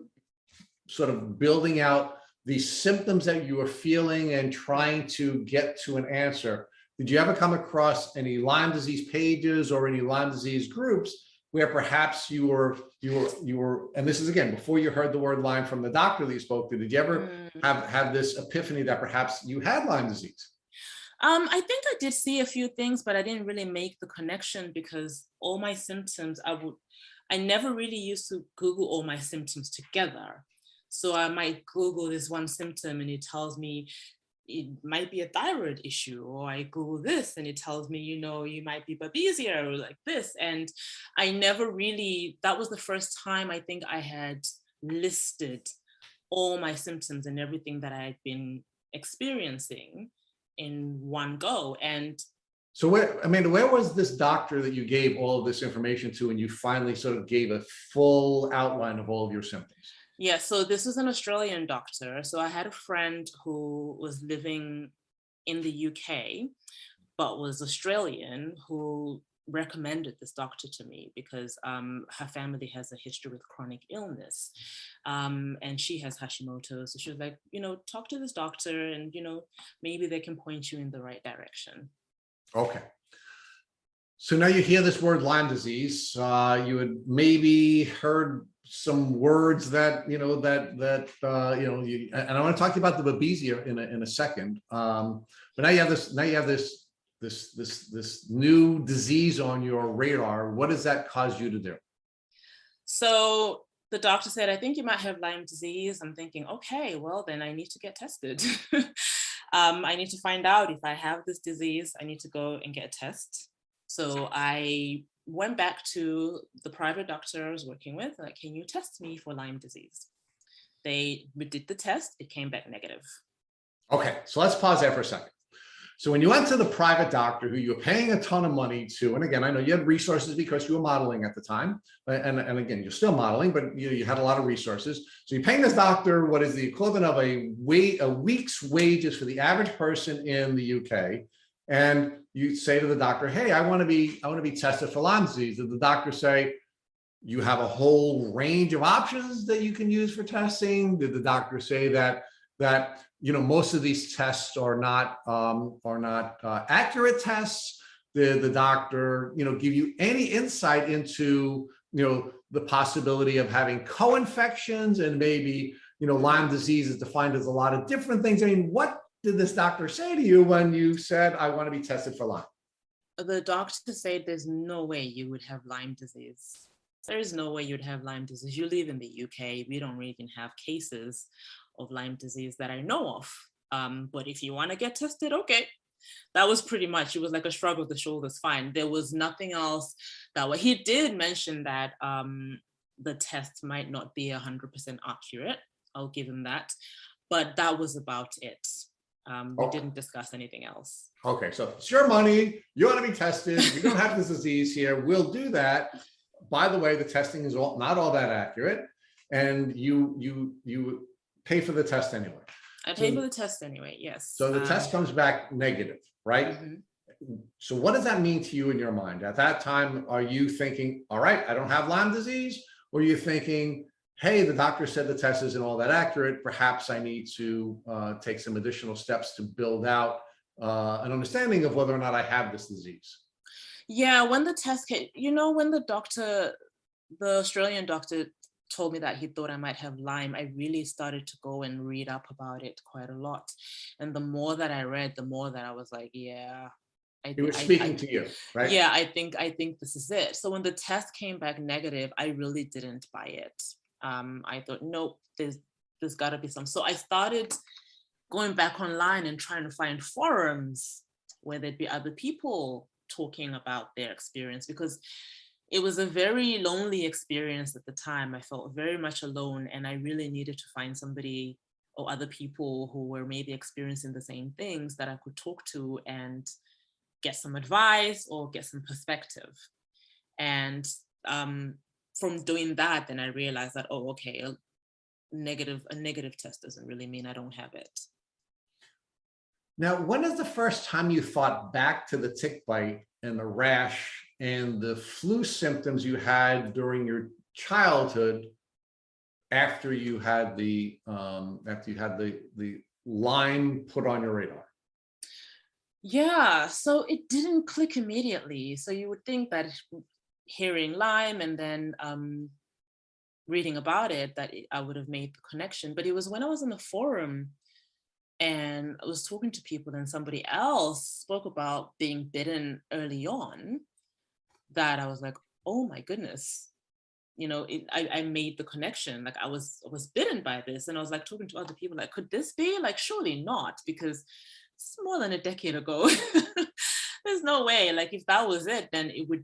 [SPEAKER 1] sort of building out the symptoms that you were feeling and trying to get to an answer, did you ever come across any Lyme disease pages or any Lyme disease groups where perhaps you were, and this is again, before you heard the word Lyme from the doctor that you spoke to, did you ever have this epiphany that perhaps you had Lyme disease?
[SPEAKER 3] I think I did see a few things, but I didn't really make the connection because all my symptoms, I never really used to Google all my symptoms together. So I might Google this one symptom and it tells me it might be a thyroid issue, or I Google this and it tells me, you might be Babesia or like this. And I never really, that was the first time I think I had listed all my symptoms and everything that I had been experiencing in one go. And
[SPEAKER 1] so where was this doctor that you gave all of this information to and you finally sort of gave a full outline of all of your symptoms?
[SPEAKER 3] Yeah, so this was an Australian doctor. So I had a friend who was living in the UK, but was Australian, who recommended this doctor to me because her family has a history with chronic illness. And she has Hashimoto's. So she was like, talk to this doctor and, maybe they can point you in the right direction.
[SPEAKER 1] Okay. So now you hear this word Lyme disease. You had maybe heard some words that and I want to talk to you about the Babesia in a second. But now you have this new disease on your radar. What does that cause you to do?
[SPEAKER 3] So the doctor said, I think you might have Lyme disease. I'm thinking, okay, well then I need to get tested. I need to find out if I have this disease. I need to go and get a test. So I went back to the private doctor I was working with, like, can you test me for Lyme disease? They did the test, it came back negative.
[SPEAKER 1] Okay, so let's pause there for a second. So when you went to the private doctor who you were paying a ton of money to, and again, I know you had resources because you were modeling at the time, and again, you're still modeling, but you had a lot of resources. So you're paying this doctor what is the equivalent of a week's wages for the average person in the UK. And you say to the doctor, hey, I want to be tested for Lyme disease. Did the doctor say, you have a whole range of options that you can use for testing? Did the doctor say that most of these tests are not accurate tests? Did the doctor give you any insight into the possibility of having co-infections, and maybe Lyme disease is defined as a lot of different things? I mean, what did this doctor say to you when you said, I want to be tested for Lyme?
[SPEAKER 3] The doctor said there's no way you would have Lyme disease. There is no way you'd have Lyme disease. You live in the UK. We don't even have cases of Lyme disease that I know of. But if you want to get tested, okay. That was pretty much, it was like a shrug of the shoulders, fine. There was nothing else he did mention that the test might not be 100% accurate. I'll give him that. But that was about it. We didn't discuss anything else.
[SPEAKER 1] Okay, so it's your money. You want to be tested. You don't have this disease here. We'll do that. By the way, the testing is not all that accurate, and you pay for the test anyway.
[SPEAKER 3] I pay for the test anyway, yes.
[SPEAKER 1] So the test comes back negative, right? Mm-hmm. So what does that mean to you in your mind? At that time, are you thinking, all right, I don't have Lyme disease? Or are you thinking, hey, the doctor said the test isn't all that accurate. Perhaps I need to take some additional steps to build out an understanding of whether or not I have this disease?
[SPEAKER 3] Yeah, when the test came, when the Australian doctor told me that he thought I might have Lyme, I really started to go and read up about it quite a lot. And the more that I read, the more that I was like, yeah.
[SPEAKER 1] He was speaking to you, right?
[SPEAKER 3] Yeah, I think this is it. So when the test came back negative, I really didn't buy it. I thought, nope, there's got to be some. So I started going back online and trying to find forums where there'd be other people talking about their experience, because it was a very lonely experience at the time. I felt very much alone, and I really needed to find somebody or other people who were maybe experiencing the same things that I could talk to and get some advice or get some perspective. And from doing that, then I realized that, oh, okay, a negative test doesn't really mean I don't have it.
[SPEAKER 1] Now, when is the first time you thought back to the tick bite and the rash and the flu symptoms you had during your childhood after you had the Lyme put on your radar?
[SPEAKER 3] Yeah, so it didn't click immediately. So you would think that hearing Lyme and then reading about it, that I would have made the connection. But it was when I was in the forum and I was talking to people, and somebody else spoke about being bitten early on, that I was like, oh my goodness, I made the connection. Like I was bitten by this, and I was like talking to other people, like, could this be? Like, surely not, because it's more than a decade ago. There's no way. Like if that was it, then it would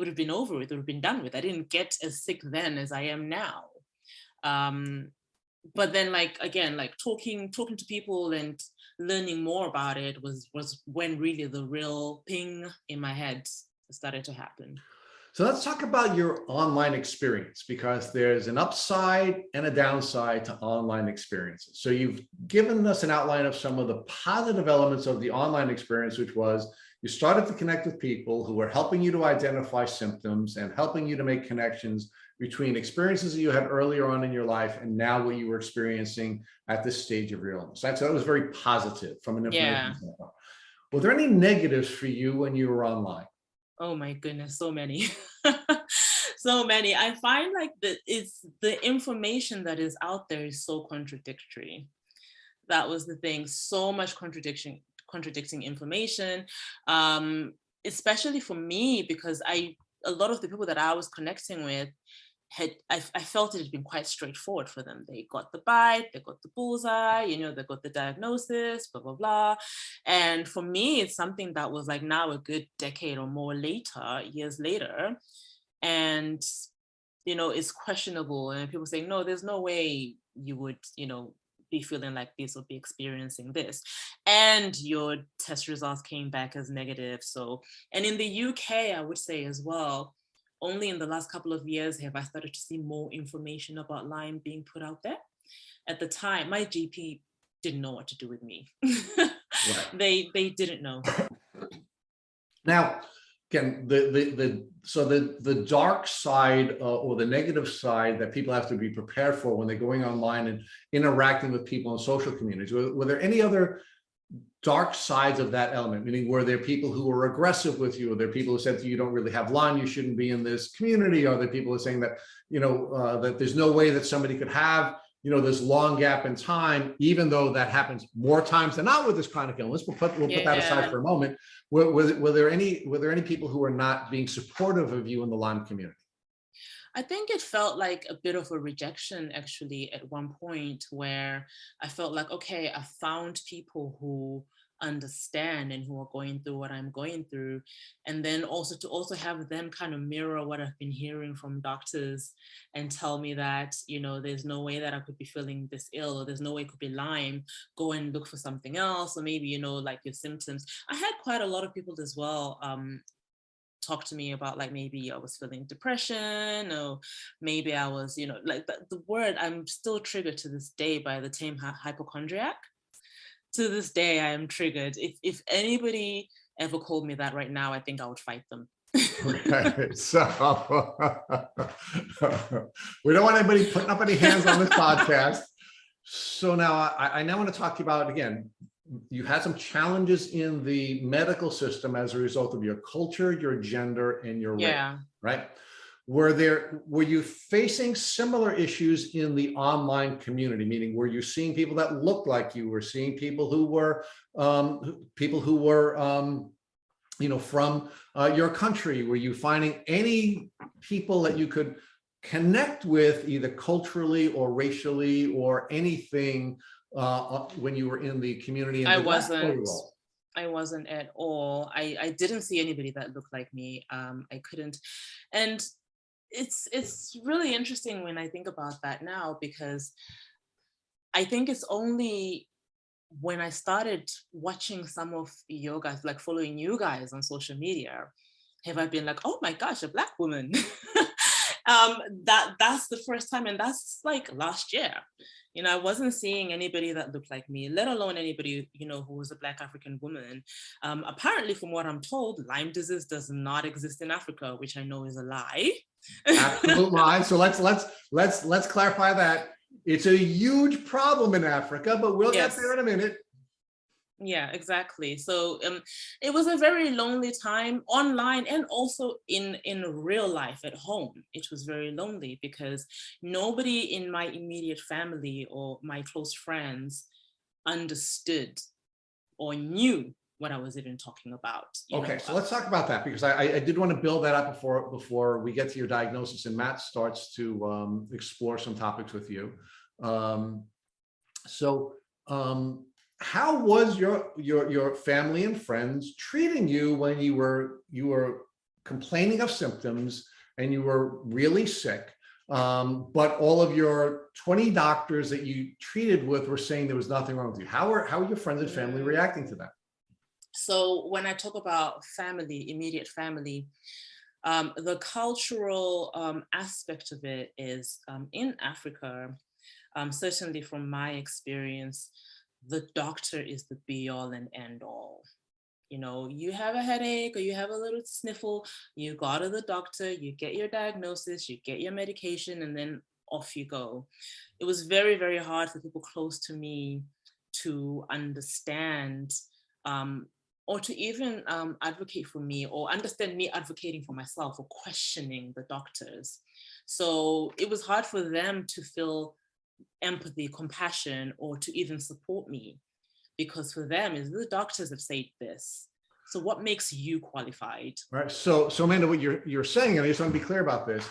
[SPEAKER 3] have been over with, it would have been done with. I didn't get as sick then as I am now. But then, like, again, like talking to people and learning more about it was when really the real ping in my head started to happen.
[SPEAKER 1] So let's talk about your online experience, because there's an upside and a downside to online experiences. So you've given us an outline of some of the positive elements of the online experience, which was you started to connect with people who were helping you to identify symptoms and helping you to make connections between experiences that you had earlier on in your life and now what you were experiencing at this stage of your illness. That was very positive from an information standpoint. Were there any negatives for you when you were online?
[SPEAKER 3] Oh my goodness, so many. So many. I find like it's the information that is out there is so contradictory. That was the thing. So much contradicting information, especially for me, because a lot of the people that I was connecting with I felt it had been quite straightforward for them. They got the bite, they got the bullseye, they got the diagnosis, blah, blah, blah. And for me, it's something that was like now a good decade or more later, years later. And, it's questionable. And people say, no, there's no way you would, be feeling like this or be experiencing this. And your test results came back as negative. So, and in the UK, I would say as well, only in the last couple of years have I started to see more information about Lyme being put out there. At the time, my GP didn't know what to do with me. Right. They didn't know.
[SPEAKER 1] Now, again, the dark side or the negative side that people have to be prepared for when they're going online and interacting with people in social communities. Were there any other dark sides of that element? Meaning, were there people who were aggressive with you? Are there people who said to you, you don't really have Lyme, you shouldn't be in this community? Are there people who are saying that, that there's no way that somebody could have, this long gap in time, even though that happens more times than not with this chronic illness? We'll put that aside for a moment. Were there any people who were not being supportive of you in the Lyme community?
[SPEAKER 3] I think it felt like a bit of a rejection, actually, at one point, where I felt like, okay, I found people who understand and who are going through what I'm going through. And then also to have them kind of mirror what I've been hearing from doctors and tell me that, there's no way that I could be feeling this ill, or there's no way it could be Lyme, go and look for something else, or maybe, like your symptoms. I had quite a lot of people as well talk to me about, like, maybe I was feeling depression, or maybe I was, like the word, I'm still triggered to this day by the term hypochondriac. To this day, I am triggered. If anybody ever called me that right now, I think I would fight them.
[SPEAKER 1] Okay, so we don't want anybody putting up any hands on this podcast. So now I now want to talk to you about, again, you had some challenges in the medical system as a result of your culture, your gender, and your race, right? Were you facing similar issues in the online community? Meaning, were you seeing people that looked like you? Were seeing people who were from your country? Were you finding any people that you could connect with, either culturally or racially or anything, when you were in the community?
[SPEAKER 3] I wasn't at all. I didn't see anybody that looked like me. I couldn't. And it's really interesting when I think about that now, because I think it's only when I started watching some of your guys, like following you guys on social media, have I been like, oh my gosh, a Black woman. That's the first time, and that's like last year. I wasn't seeing anybody that looked like me, let alone anybody, who was a Black African woman. Apparently, from what I'm told, Lyme disease does not exist in Africa, which I know is a lie.
[SPEAKER 1] Absolute lie. So let's clarify that. It's a huge problem in Africa, but we'll get there in a minute.
[SPEAKER 3] Yeah, exactly. So it was a very lonely time online, and also in real life at home. It was very lonely because nobody in my immediate family or my close friends understood or knew what I was even talking about.
[SPEAKER 1] Okay, so let's talk about that, because I did want to build that up before we get to your diagnosis and Matt starts to explore some topics with you. How was your family and friends treating you when you were complaining of symptoms and you were really sick, but all of your 20 doctors that you treated with were saying there was nothing wrong with you? How are your friends and family reacting to that?
[SPEAKER 3] So when I talk about family, immediate family, the cultural aspect of it is in Africa, certainly from my experience, the doctor is the be all and end all. You have a headache or you have a little sniffle, you go to the doctor, you get your diagnosis, you get your medication, and then off you go. It was very, very hard for people close to me to understand or to even advocate for me, or understand me advocating for myself or questioning the doctors. So it was hard for them to feel empathy, compassion, or to even support me, because for them is the doctors have said this. So what makes you qualified? Right.
[SPEAKER 1] So Amanda, what you're saying, and I just want to be clear about this,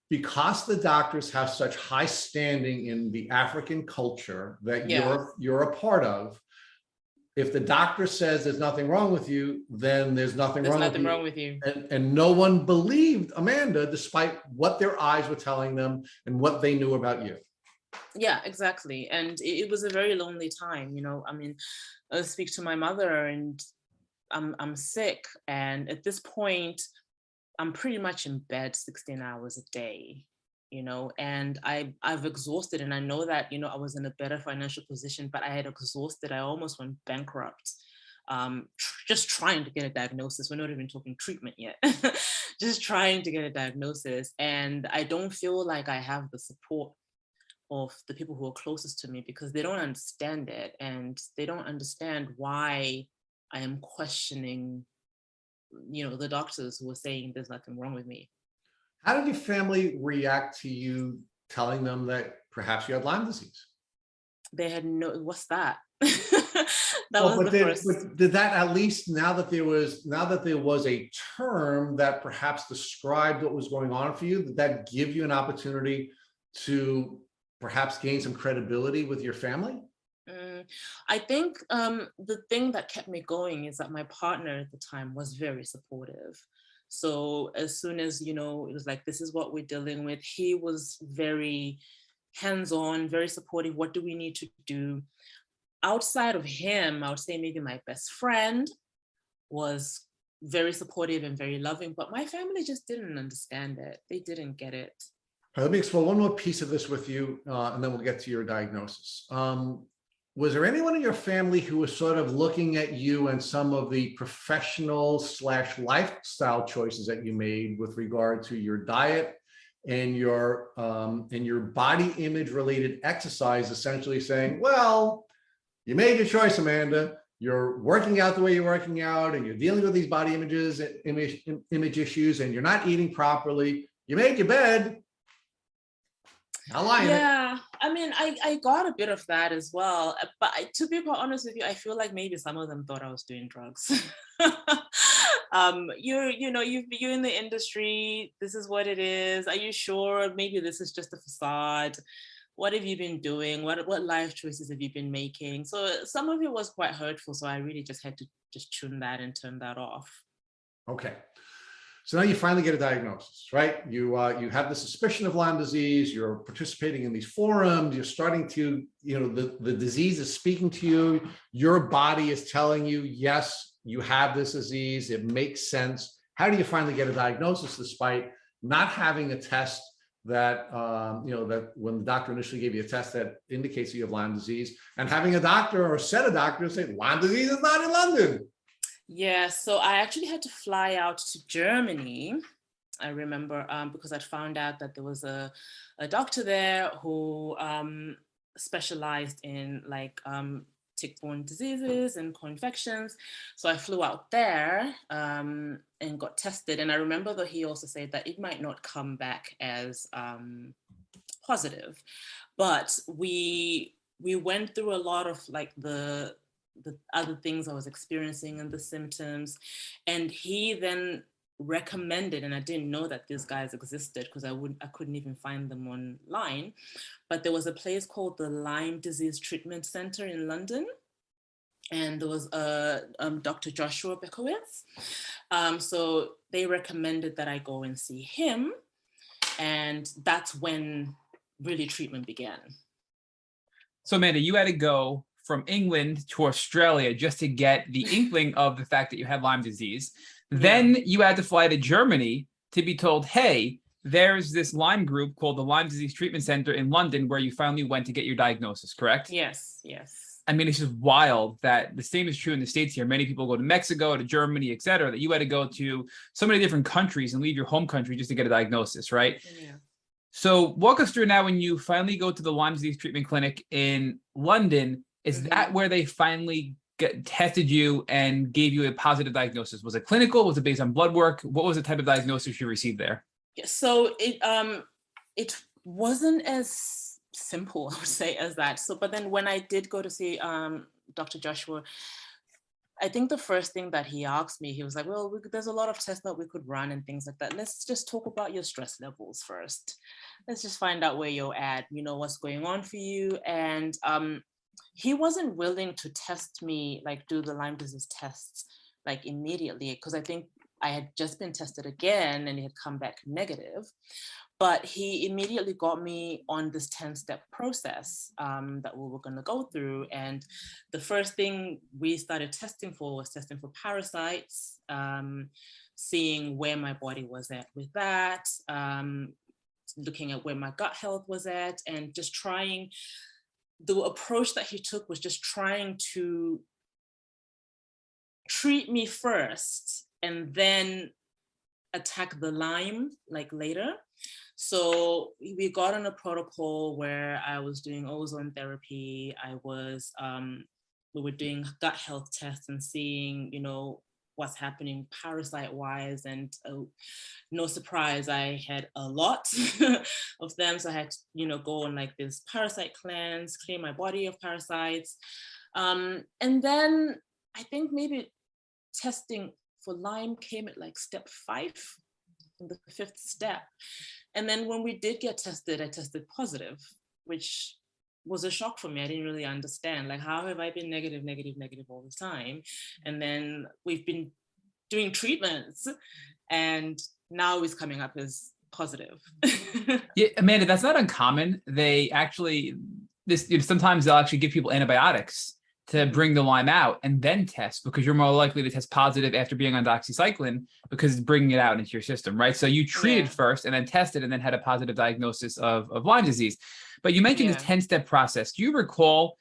[SPEAKER 1] because the doctors have such high standing in the African culture that you're a part of, if the doctor says there's nothing wrong with you, then there's nothing wrong with you. And no one believed Amanda, despite what their eyes were telling them and what they knew about you.
[SPEAKER 3] Yeah, exactly. And it was a very lonely time, you know. I mean, I speak to my mother and I'm sick. And at this point, I'm pretty much in bed 16 hours a day, you know, and I've exhausted, and I know that, you know, I was in a better financial position, but I had exhausted. I almost went bankrupt. Just trying to get a diagnosis. We're not even talking treatment yet. Just trying to get a diagnosis. And I don't feel like I have the support of the people who are closest to me, because they don't understand it, and they don't understand why I am questioning, you know, the doctors who are saying there's nothing wrong with me.
[SPEAKER 1] How did your family react to you telling them that perhaps you had Lyme disease?
[SPEAKER 3] They had no, what's that? That
[SPEAKER 1] Well,
[SPEAKER 3] was the first.
[SPEAKER 1] but did that, at least now that there was a term that perhaps described what was going on for you, did that give you an opportunity to perhaps gain some credibility with your family?
[SPEAKER 3] I think the thing that kept me going is that my partner at the time was very supportive. So as soon as, you know, it was like, this is what we're dealing with, he was very hands-on, very supportive. What do we need to do? Outside of him, I would say maybe my best friend was very supportive and very loving, but my family just didn't understand it. They didn't get it.
[SPEAKER 1] All right, let me explore one more piece of this with you, and then we'll get to your diagnosis. Was there anyone in your family who was sort of looking at you and some of the professional / lifestyle choices that you made with regard to your diet and your body image related exercise, essentially saying, well, you made your choice, Amanda. You're working out the way you're working out, and you're dealing with these body image issues, and you're not eating properly. You made your bed. Not lying.
[SPEAKER 3] Yeah, I mean, I got a bit of that as well. But to be quite honest with you, I feel like maybe some of them thought I was doing drugs. You're in the industry. This is what it is. Are you sure? Maybe this is just a facade. What have you been doing? What life choices have you been making? So some of it was quite hurtful. So I really just had to just tune that and turn that off.
[SPEAKER 1] Okay. So now you finally get a diagnosis, right? You have the suspicion of Lyme disease. You're participating in these forums. You're starting to, you know, the disease is speaking to you. Your body is telling you, yes, you have this disease. It makes sense. How do you finally get a diagnosis despite not having a test that, that when the doctor initially gave you a test that indicates that you have Lyme disease, and having a doctor or a set of doctors say Lyme disease is not in London?
[SPEAKER 3] Yeah, so I actually had to fly out to Germany. I remember because I'd found out that there was a doctor there who specialized in like tick-borne diseases and co-infections. So I flew out there and got tested. And I remember that he also said that it might not come back as positive, but we went through a lot of like the other things I was experiencing and the symptoms. And he then recommended, and I didn't know that these guys existed because I couldn't even find them online, but there was a place called the Lyme Disease Treatment Center in London. And there was Dr. Joshua Bekowitz. So they recommended that I go and see him. And that's when really treatment began.
[SPEAKER 2] So Amanda, you had to go from England to Australia just to get the inkling of the fact that you had Lyme disease. Then you had to fly to Germany to be told, hey, there's this Lyme group called the Lyme Disease Treatment Center in London where you finally went to get your diagnosis, correct?
[SPEAKER 3] Yes.
[SPEAKER 2] I mean, it's just wild that the same is true in the States here. Many people go to Mexico, to Germany, et cetera, that you had to go to so many different countries and leave your home country just to get a diagnosis, right?
[SPEAKER 3] Yeah.
[SPEAKER 2] So walk us through now when you finally go to the Lyme Disease Treatment Clinic in London. Is that where they finally tested you and gave you a positive diagnosis? Was it clinical? Was it based on blood work? What was the type of diagnosis you received there?
[SPEAKER 3] So it wasn't as simple, I would say, as that. So, but then when I did go to see Dr. Joshua, I think the first thing that he asked me, he was like, well, there's a lot of tests that we could run and things like that. Let's just talk about your stress levels first. Let's just find out where you're at, you know, what's going on for you. And he wasn't willing to test me, like do the Lyme disease tests like immediately, because I think I had just been tested again and it had come back negative. But he immediately got me on this 10-step process that we were going to go through. And the first thing we started testing for was testing for parasites, seeing where my body was at with that, looking at where my gut health was at, and just trying. The approach that he took was just trying to treat me first and then attack the Lyme like later. So we got on a protocol where I was doing ozone therapy. We were doing gut health tests and seeing, what's happening parasite wise. And no surprise, I had a lot of them. So I had to, go on like this parasite cleanse, clear my body of parasites. And then I think maybe testing for Lyme came at like step 5, the 5th step. And then when we did get tested, I tested positive, which was a shock for me. I didn't really understand, like, how have I been negative all the time? And then we've been doing treatments and now it's coming up as positive.
[SPEAKER 2] Yeah, Amanda, that's not uncommon. They actually, sometimes they'll actually give people antibiotics to bring the Lyme out and then test, because you're more likely to test positive after being on doxycycline because it's bringing it out into your system, right? So you treated first and then tested and then had a positive diagnosis of Lyme disease. But you mentioned the 10-step process. Do you recall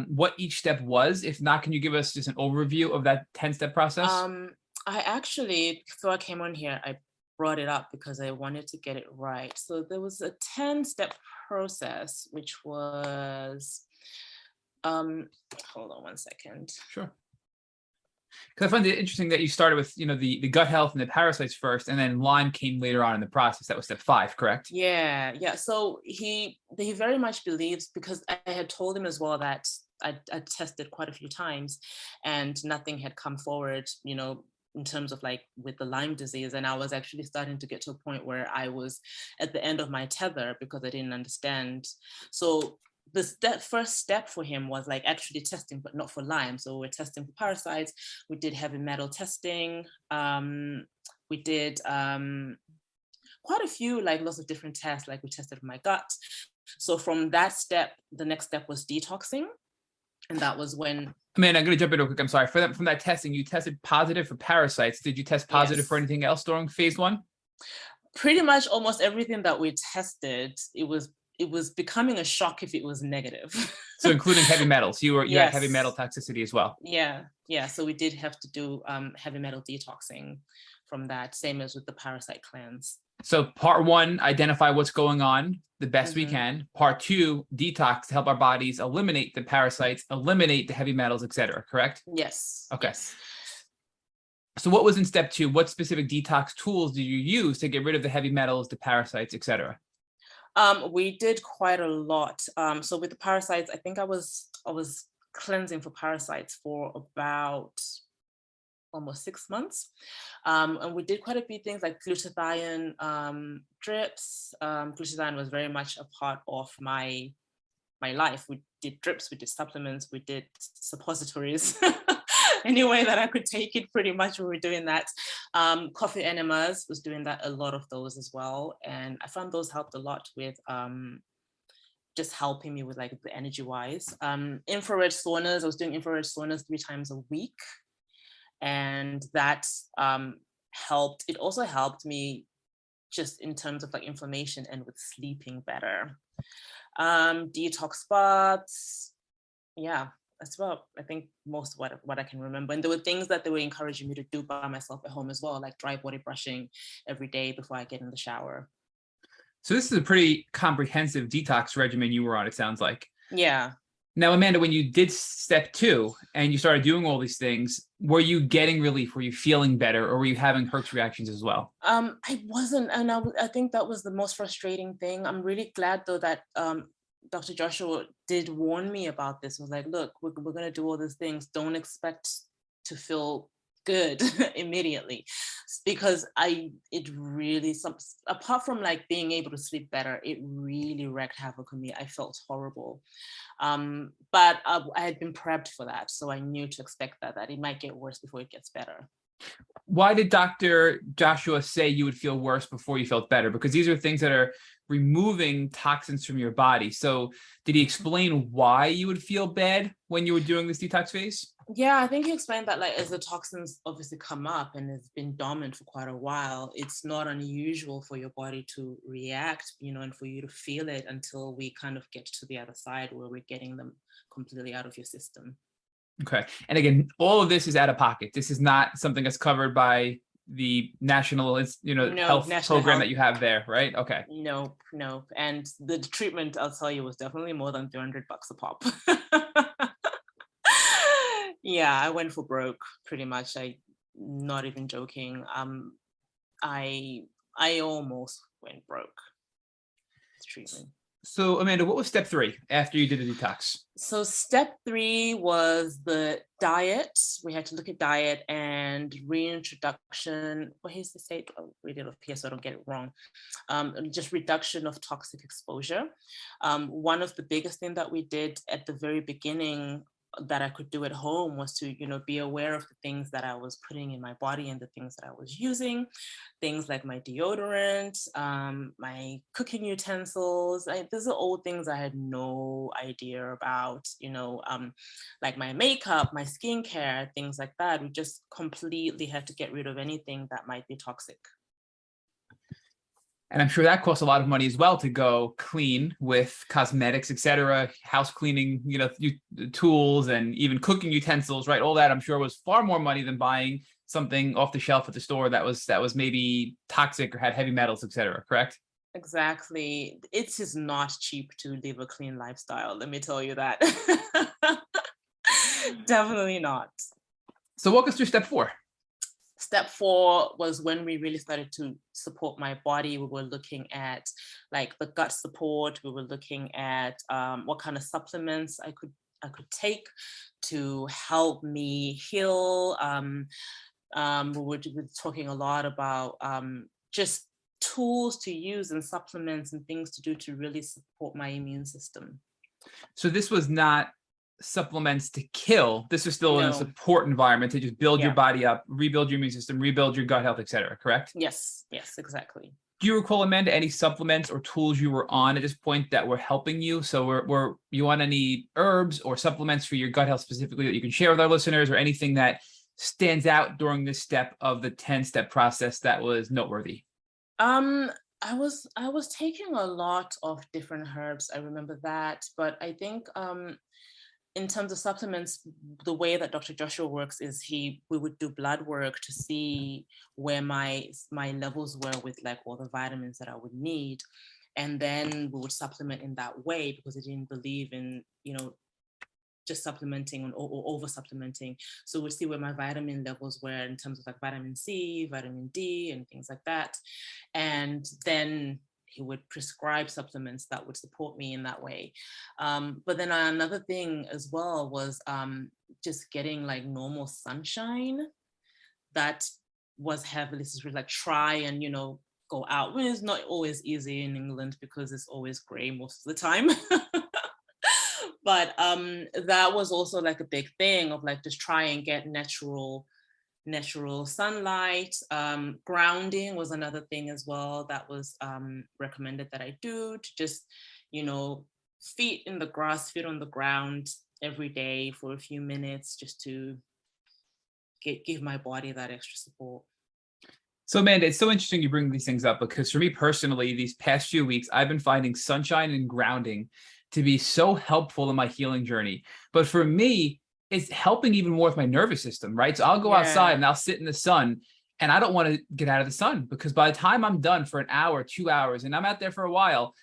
[SPEAKER 2] what each step was? If not, can you give us just an overview of that 10-step process?
[SPEAKER 3] I actually, before I came on here, I brought it up because I wanted to get it right. So there was a 10-step process, which was, hold on one second.
[SPEAKER 2] Sure. Because I find it interesting that you started with, the gut health and the parasites first, and then Lyme came later on in the process. That was step 5, correct?
[SPEAKER 3] Yeah. So he very much believes, because I had told him as well that I tested quite a few times and nothing had come forward, in terms of like with the Lyme disease. And I was actually starting to get to a point where I was at the end of my tether because I didn't understand. So the first step for him was like actually testing, but not for Lyme. So we're testing for parasites. We did heavy metal testing. We did quite a few, like lots of different tests. Like we tested my gut. So from that step, the next step was detoxing. And that was when...
[SPEAKER 2] Amanda, I'm going to jump in real quick. I'm sorry. From that testing, you tested positive for parasites. Did you test positive for anything else during phase 1?
[SPEAKER 3] Pretty much almost everything that we tested, it was becoming a shock if it was negative.
[SPEAKER 2] So including heavy metals, you had heavy metal toxicity as well.
[SPEAKER 3] Yeah. So we did have to do heavy metal detoxing from that, same as with the parasite cleanse.
[SPEAKER 2] So part 1, identify what's going on the best we can. Part 2, detox to help our bodies eliminate the parasites, eliminate the heavy metals, etc. Correct?
[SPEAKER 3] Yes.
[SPEAKER 2] Okay.
[SPEAKER 3] Yes.
[SPEAKER 2] So what was in step 2? What specific detox tools did you use to get rid of the heavy metals, the parasites, etc.?
[SPEAKER 3] We did quite a lot. So with the parasites, I think I was cleansing for parasites for about almost 6 months. And we did quite a few things like glutathione drips. Glutathione was very much a part of my life. We did drips, we did supplements, we did suppositories. Any way that I could take it, pretty much we were doing that. Coffee enemas, was doing that, a lot of those as well. And I found those helped a lot with just helping me with like the energy wise. Infrared saunas, I was doing infrared saunas 3 times a week. And that helped. It also helped me just in terms of like inflammation and with sleeping better. Detox baths, that's about, I think, most of what I can remember. And there were things that they were encouraging me to do by myself at home as well, like dry body brushing every day before I get in the shower.
[SPEAKER 2] So this is a pretty comprehensive detox regimen you were on, it sounds like.
[SPEAKER 3] Yeah.
[SPEAKER 2] Now, Amanda, when you did step 2 and you started doing all these things, were you getting relief? Were you feeling better, or were you having Herx reactions as well?
[SPEAKER 3] I wasn't, and I think that was the most frustrating thing. I'm really glad though that Dr. Joshua did warn me about this. He was like, look, we're going to do all these things. Don't expect to feel good immediately, because it really, apart from like being able to sleep better, it really wreaked havoc on me. I felt horrible. But I had been prepped for that. So I knew to expect that it might get worse before it gets better.
[SPEAKER 2] Why did Dr. Joshua say you would feel worse before you felt better? Because these are things that are removing toxins from your body. So did he explain why you would feel bad when you were doing this detox phase?
[SPEAKER 3] Yeah, I think he explained that, like, as the toxins obviously come up and it's been dormant for quite a while, it's not unusual for your body to react, and for you to feel it until we kind of get to the other side where we're getting them completely out of your system.
[SPEAKER 2] Okay. And again, all of this is out of pocket. This is not something that's covered by the national,
[SPEAKER 3] No,
[SPEAKER 2] health
[SPEAKER 3] national
[SPEAKER 2] program
[SPEAKER 3] health.
[SPEAKER 2] that you have there, right? Okay.
[SPEAKER 3] No. And the treatment, I'll tell you, was definitely more than $300 a pop. Yeah, I went for broke pretty much. Not even joking. I almost went broke with treatment.
[SPEAKER 2] So Amanda, what was step 3 after you did the detox?
[SPEAKER 3] So step 3 was the diet. We had to look at diet and reintroduction. Well, here's the state. I'll read it up here so I don't get it wrong. Just reduction of toxic exposure. One of the biggest things that we did at the very beginning that I could do at home was to, be aware of the things that I was putting in my body and the things that I was using, things like my deodorant, my cooking utensils. These are all things I had no idea about, like my makeup, my skincare, things like that. We just completely had to get rid of anything that might be toxic.
[SPEAKER 2] And I'm sure that costs a lot of money as well to go clean with cosmetics, etc., house cleaning, tools and even cooking utensils, right? All that I'm sure was far more money than buying something off the shelf at the store that was maybe toxic or had heavy metals, etc., correct?
[SPEAKER 3] Exactly. It is not cheap to live a clean lifestyle. Let me tell you that. Definitely not.
[SPEAKER 2] So walk us through step 4.
[SPEAKER 3] Step 4 was when we really started to support my body. We were looking at like the gut support. We were looking at what kind of supplements I could take to help me heal. We were talking a lot about just tools to use and supplements and things to do to really support my immune system.
[SPEAKER 2] So this was not supplements to kill. This is still in a support environment to just build your body up, rebuild your immune system, rebuild your gut health, etc., correct?
[SPEAKER 3] Yes, exactly.
[SPEAKER 2] Do you recall, Amanda, any supplements or tools you were on at this point that were helping you? So were you on any herbs or supplements for your gut health specifically that you can share with our listeners, or anything that stands out during this step of the 10-step process that was noteworthy?
[SPEAKER 3] I was taking a lot of different herbs. I remember that, but I think in terms of supplements, the way that Dr. Joshua works is we would do blood work to see where my levels were with like all the vitamins that I would need. And then we would supplement in that way because I didn't believe in, just supplementing or over supplementing. So we'd see where my vitamin levels were in terms of like vitamin C, vitamin D, and things like that. And then he would prescribe supplements that would support me in that way. But then another thing as well was just getting like normal sunshine. That was heavily like try and, go out, which is not always easy in England because it's always gray most of the time. But that was also like a big thing of like just try and get natural sunlight. Grounding was another thing as well that was recommended that I do, to just, feet in the grass, feet on the ground every day for a few minutes, just to give my body that extra support.
[SPEAKER 2] So Amanda, it's so interesting you bring these things up, because for me personally, these past few weeks, I've been finding sunshine and grounding to be so helpful in my healing journey. But for me, it's helping even more with my nervous system, right? So I'll go outside and I'll sit in the sun, and I don't want to get out of the sun, because by the time I'm done for an hour, 2 hours, and I'm out there for a while,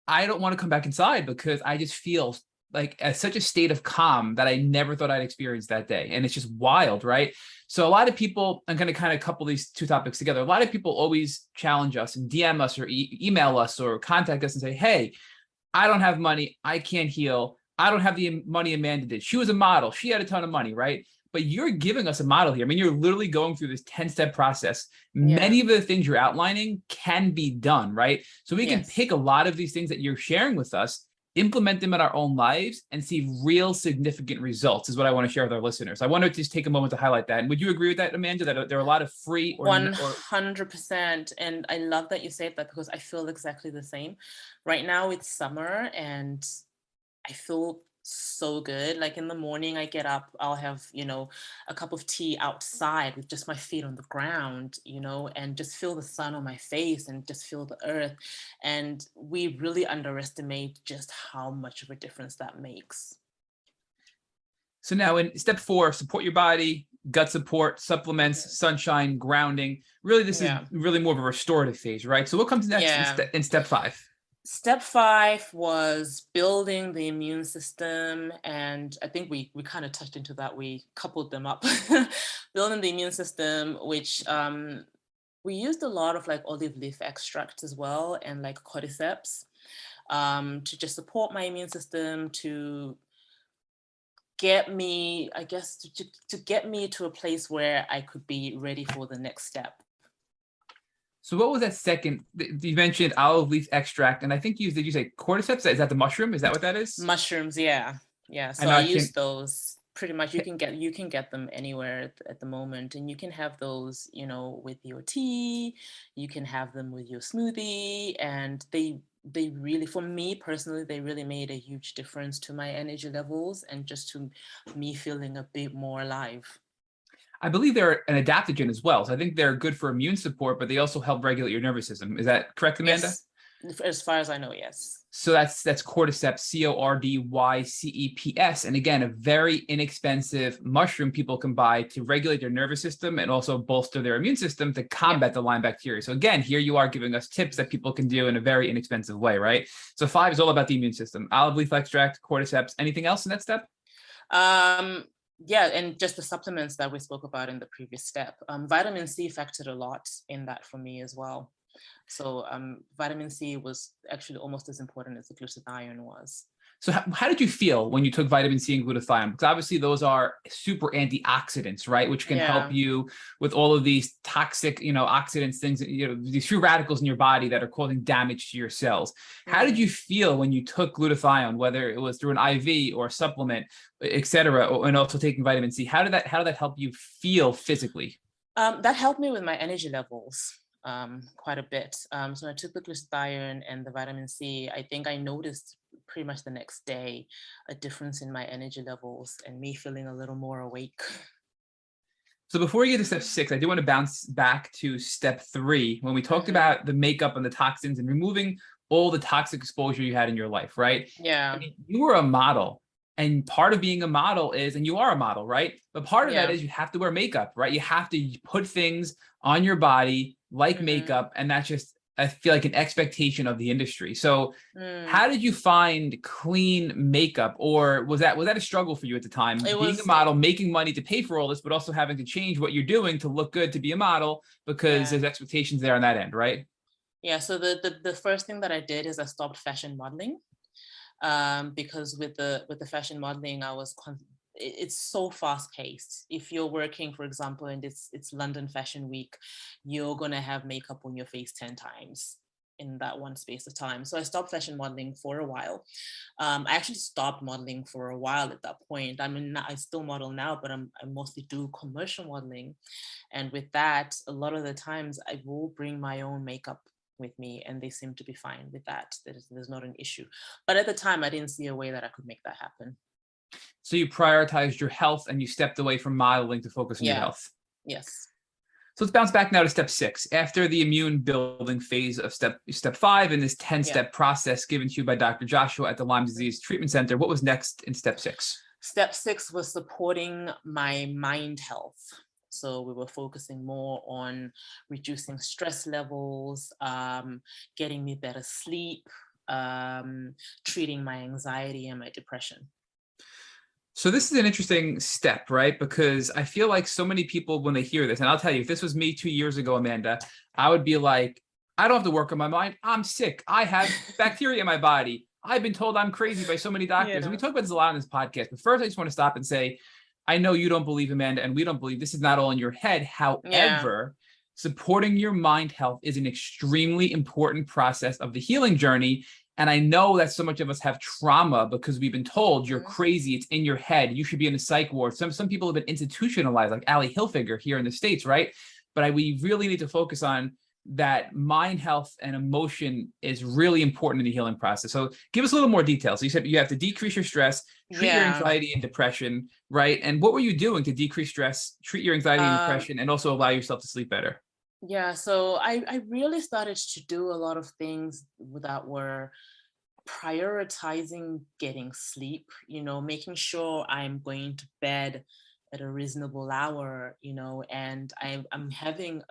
[SPEAKER 2] I don't want to come back inside because I just feel like at such a state of calm that I never thought I'd experience that day. And it's just wild, right? So a lot of people, I'm going to kind of couple these two topics together. A lot of people always challenge us and DM us or email us or contact us and say, hey, I don't have money. I can't heal. I don't have the money Amanda did. She was a model. She had a ton of money, right? But you're giving us a model here. I mean, you're literally going through this 10-step process. Many of the things you're outlining can be done, right? So we can pick a lot of these things that you're sharing with us implement them in our own lives, and see real significant results is what I want to share with our listeners. I want to just take a moment to highlight that. And would you agree with that, Amanda, that there are a lot of free or
[SPEAKER 3] 100%. And I love that you said that, because I feel exactly the same. Right now it's summer and I feel so good. Like in the morning, I get up, I'll have, a cup of tea outside with just my feet on the ground, and just feel the sun on my face and just feel the earth. And we really underestimate just how much of a difference that makes.
[SPEAKER 2] So now in step 4, support your body, gut support, supplements, sunshine, grounding. Really, this is really more of a restorative phase, right? So what comes next in step 5?
[SPEAKER 3] Step 5 was building the immune system. And I think we kind of touched into that. We coupled them up. Building the immune system, which we used a lot of like olive leaf extracts as well, and like cordyceps, to just support my immune system, to get me, I guess, to get me to a place where I could be ready for the next step.
[SPEAKER 2] So what was that second? You mentioned olive leaf extract, and I think did you say cordyceps? Is that the mushroom? Is that what that is?
[SPEAKER 3] Mushrooms, yeah. So I use those pretty much. You can get them anywhere at the moment, and you can have those, with your tea. You can have them with your smoothie, and they really, for me personally, they really made a huge difference to my energy levels and just to me feeling a bit more alive.
[SPEAKER 2] I believe they're an adaptogen as well. So I think they're good for immune support, but they also help regulate your nervous system. Is that correct, Amanda?
[SPEAKER 3] Yes. As far as I know, yes.
[SPEAKER 2] So that's cordyceps, cordyceps. And again, a very inexpensive mushroom people can buy to regulate their nervous system and also bolster their immune system to combat the Lyme bacteria. So again, here you are giving us tips that people can do in a very inexpensive way, right? So 5 is all about the immune system. Olive leaf extract, cordyceps. Anything else in that step?
[SPEAKER 3] Yeah, and just the supplements that we spoke about in the previous step. Vitamin C factored a lot in that for me as well. So vitamin C was actually almost as important as the glutathione was.
[SPEAKER 2] So how did you feel when you took vitamin C and glutathione? Because obviously those are super antioxidants, right? Which can help you with all of these toxic, oxidants, things, these free radicals in your body that are causing damage to your cells. How did you feel when you took glutathione, whether it was through an IV or a supplement, et cetera, and also taking vitamin C? How did that help you feel physically?
[SPEAKER 3] That helped me with my energy levels. Quite a bit. So I took the glutathione and the vitamin C. I think I noticed pretty much the next day a difference in my energy levels and me feeling a little more awake.
[SPEAKER 2] So before we get to step 6, I do want to bounce back to step 3 when we talked about the makeup and the toxins and removing all the toxic exposure you had in your life, right?
[SPEAKER 3] Yeah.
[SPEAKER 2] I mean, you were a model. And part of being a model is, and you are a model, right? But part of that is you have to wear makeup, right? You have to put things on your body like makeup. And that's just, I feel like, an expectation of the industry. So how did you find clean makeup? Or was that a struggle for you at the time? Being a model, making money to pay for all this, but also having to change what you're doing to look good to be a model because there's expectations there on that end, right?
[SPEAKER 3] Yeah, so the first thing that I did is I stopped fashion modeling. Because with the fashion modeling, it's so fast paced. If you're working, for example, and it's London Fashion Week, you're gonna have makeup on your face 10 times in that one space of time. So I stopped fashion modeling for a while. I actually stopped modeling for a while at that point. I mean, I still model now, but I mostly do commercial modeling. And with that, a lot of the times I will bring my own makeup with me, and they seem to be fine with that. There's not an issue. But at the time, I didn't see a way that I could make that happen.
[SPEAKER 2] So you prioritized your health and you stepped away from modeling to focus on your health.
[SPEAKER 3] Yes.
[SPEAKER 2] So let's bounce back now to step 6. After the immune building phase of step 5 in this 10-step process given to you by Dr. Joshua at the Lyme Disease Treatment Center, what was next in step 6? Step
[SPEAKER 3] 6 was supporting my mind health. So we were focusing more on reducing stress levels, getting me better sleep, treating my anxiety and my depression.
[SPEAKER 2] So this is an interesting step, right? Because I feel like so many people, when they hear this, and I'll tell you, if this was me 2 years ago, Amanda, I would be like, I don't have to work on my mind. I'm sick. I have bacteria in my body. I've been told I'm crazy by so many doctors. And we talk about this a lot on this podcast. But first, I just want to stop and say, I know you don't believe, Amanda, and we don't believe this is not all in your head. However, supporting your mind health is an extremely important process of the healing journey. And I know that so much of us have trauma because we've been told you're
[SPEAKER 3] Mhm.
[SPEAKER 2] crazy, it's in your head, you should be in a psych ward. Some people have been institutionalized, like Ali Hilfiger here in the States, right? But we really need to focus on that mind health and emotion is really important in the healing process. So give us a little more detail. So you said you have to decrease your stress, treat your
[SPEAKER 3] Yeah.
[SPEAKER 2] anxiety and depression, right? And what were you doing to decrease stress, treat your anxiety and
[SPEAKER 3] Um,
[SPEAKER 2] depression, and also allow yourself to sleep better?
[SPEAKER 3] yeah, so I really started to do a lot of things that were prioritizing getting sleep, making sure I'm going to bed at a reasonable hour, and I'm having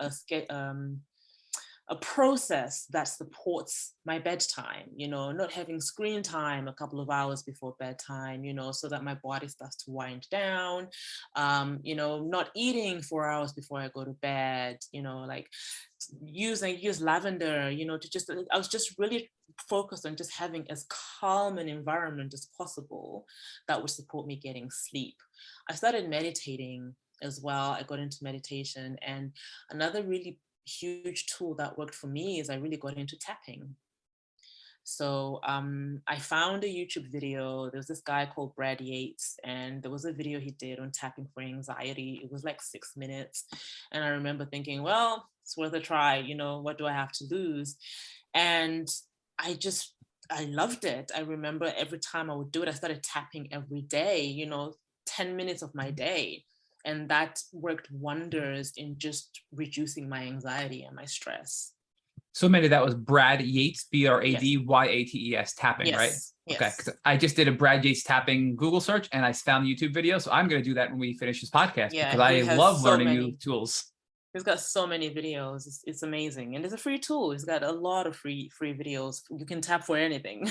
[SPEAKER 3] a process that supports my bedtime, not having screen time a couple of hours before bedtime, so that my body starts to wind down, not eating 4 hours before I go to bed, like use lavender, to just, I was just really focused on just having as calm an environment as possible that would support me getting sleep. I started meditating as well. I got into meditation, and another really huge tool that worked for me is I really got into tapping. So I found a YouTube video. There was this guy called Brad Yates, and there was a video he did on tapping for anxiety. It was like 6 minutes. And I remember thinking, well, it's worth a try. What do I have to lose? And I loved it. I remember every time I would do it, I started tapping every day, 10 minutes of my day. And that worked wonders in just reducing my anxiety and my stress.
[SPEAKER 2] So many that was Brad Yates,
[SPEAKER 3] Yes.
[SPEAKER 2] BradYates, tapping, right?
[SPEAKER 3] Yes.
[SPEAKER 2] Okay,
[SPEAKER 3] Yes.
[SPEAKER 2] 'cause I just did a Brad Yates tapping Google search and I found the YouTube video. So I'm going to do that when we finish this podcast
[SPEAKER 3] Yeah,
[SPEAKER 2] because
[SPEAKER 3] he
[SPEAKER 2] I
[SPEAKER 3] has
[SPEAKER 2] love
[SPEAKER 3] so
[SPEAKER 2] learning new
[SPEAKER 3] many.
[SPEAKER 2] tools.
[SPEAKER 3] He's got so many videos. It's amazing, and it's a free tool. He's got a lot of free videos. You can tap for anything.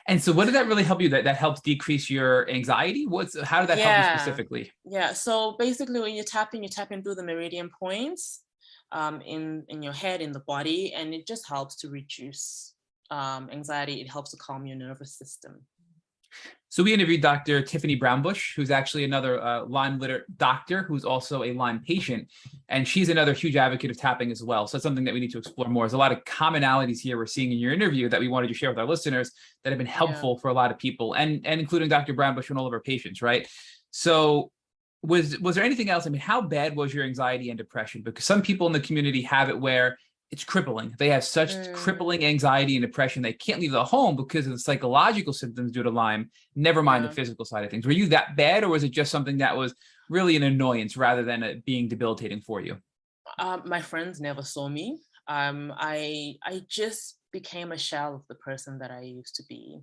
[SPEAKER 2] And so what did that really help you? That helps decrease your anxiety? How did that help you
[SPEAKER 3] Yeah,
[SPEAKER 2] specifically?
[SPEAKER 3] yeah. So basically, when you're tapping through the meridian points, in your head, in the body, and it just helps to reduce anxiety. It helps to calm your nervous system.
[SPEAKER 2] So we interviewed Dr. Tiffany Brownbush, who's actually another Lyme literate doctor who's also a Lyme patient. And she's another huge advocate of tapping as well. So it's something that we need to explore more. There's a lot of commonalities here we're seeing in your interview that we wanted to share with our listeners that have been
[SPEAKER 3] Yeah.
[SPEAKER 2] helpful for a lot of people, and including Dr. Brownbush and all of our patients, right? So was there anything else? I mean, how bad was your anxiety and depression? Because some people in the community have it where it's crippling. They have such crippling anxiety and depression they can't leave the home because of the psychological symptoms due to Lyme, never mind the
[SPEAKER 3] Yeah.
[SPEAKER 2] physical side of things. Were you that bad, or was it just something that was really an annoyance rather than it being debilitating for you?
[SPEAKER 3] My friends never saw me. I just became a shell of the person that I used to be.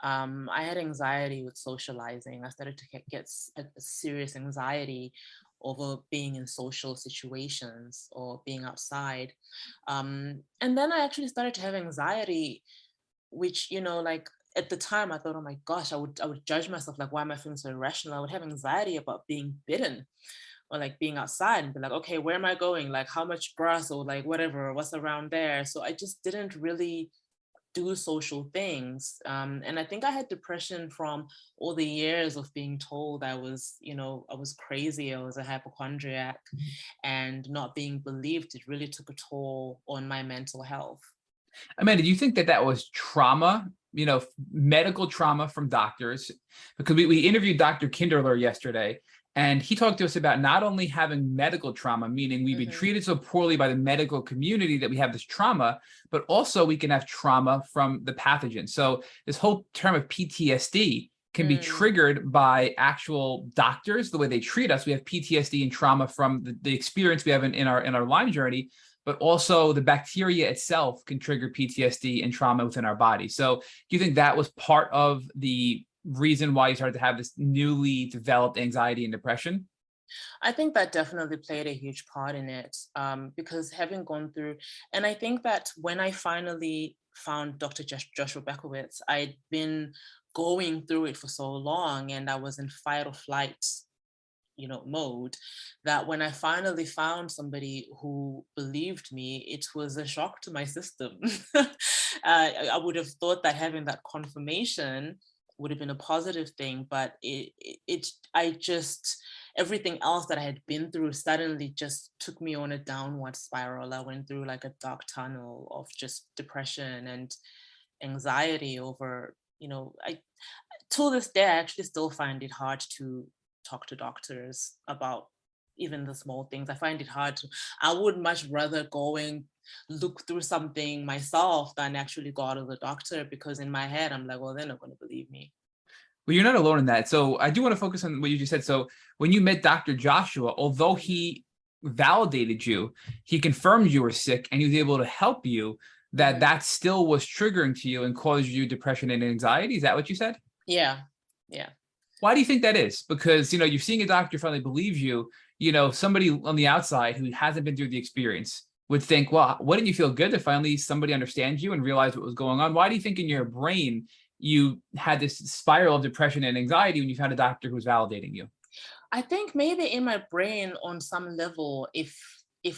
[SPEAKER 3] I had anxiety with socializing. I started to get a serious anxiety over being in social situations or being outside. And then I actually started to have anxiety, which, like at the time I thought, oh my gosh, I would judge myself, like, why am I feeling so irrational? I would have anxiety about being bitten, or like being outside and be like, okay, where am I going? Like, how much grass, or like whatever, what's around there? So I just didn't really do social things. And I think I had depression from all the years of being told I was crazy, I was a hypochondriac, and not being believed. It really took a toll on my mental health.
[SPEAKER 2] Amanda, do you think that was trauma, medical trauma from doctors? Because we interviewed Dr. Kinderler yesterday, and he talked to us about not only having medical trauma, meaning we've been
[SPEAKER 3] Hmm.
[SPEAKER 2] treated so poorly by the medical community that we have this trauma, but also we can have trauma from the pathogen. So this whole term of PTSD can be triggered by actual doctors, the way they treat us. We have PTSD and trauma from the experience we have in our Lyme journey, but also the bacteria itself can trigger PTSD and trauma within our body. So do you think that was part of the reason why you started to have this newly developed anxiety and depression?
[SPEAKER 3] I think that definitely played a huge part in it, because having gone through, and I think that when I finally found Dr. Joshua Bekowitz, I'd been going through it for so long, and I was in fight or flight, mode, that when I finally found somebody who believed me, it was a shock to my system. I would have thought that having that confirmation would have been a positive thing, but I just, everything else that I had been through suddenly just took me on a downward spiral. I went through like a dark tunnel of just depression anxiety over, I to this day, I actually still find it hard to talk to doctors about even the small things. I find it hard to, I would much rather go and look through something myself than actually go to the doctor, because in my head, I'm like, well, they're not going to believe me.
[SPEAKER 2] Well, you're not alone in that. So I do want to focus on what you just said. So when you met Dr. Joshua, although he validated you, he confirmed you were sick and he was able to help you, that still was triggering to you and caused you depression and anxiety. Is that what you said?
[SPEAKER 3] Yeah. Yeah.
[SPEAKER 2] Why do you think that is? Because, you're seeing a doctor finally believes you, somebody on the outside who hasn't been through the experience would think, well, wouldn't you feel good that finally somebody understands you and realized what was going on? Why do you think in your brain you had this spiral of depression and anxiety when you found a doctor who was validating you?
[SPEAKER 3] I think maybe in my brain on some level, if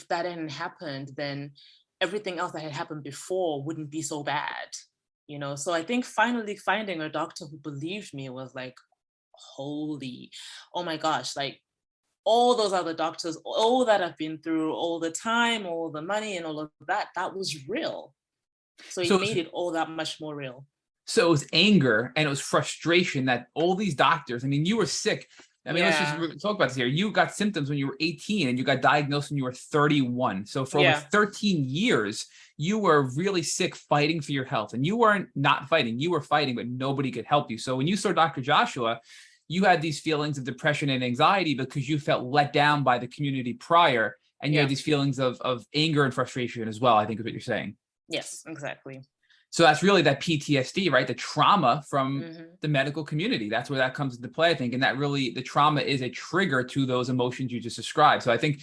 [SPEAKER 3] that hadn't happened, then everything else that had happened before wouldn't be so bad. So I think finally finding a doctor who believed me was like, holy, oh my gosh, like all those other doctors, all that I've been through, all the time, all the money and all of that, that was real. So it
[SPEAKER 2] So,
[SPEAKER 3] made it all that much more real.
[SPEAKER 2] so it was anger and it was frustration that all these doctors, you were sick. Let's just talk about this here. You got symptoms when you were 18 and you got diagnosed when you were 31. So for over 13 years, you were really sick, fighting for your health. And you weren't not fighting, you were fighting, but nobody could help you. So when you saw Dr. Joshua, you had these feelings of depression and anxiety because you felt let down by the community prior. And you had these feelings of anger and frustration as well, I think is what you're saying.
[SPEAKER 3] Yes, exactly.
[SPEAKER 2] So that's really that PTSD, right? The trauma from the medical community. That's where that comes into play, I think. And that really, the trauma is a trigger to those emotions you just described. So I think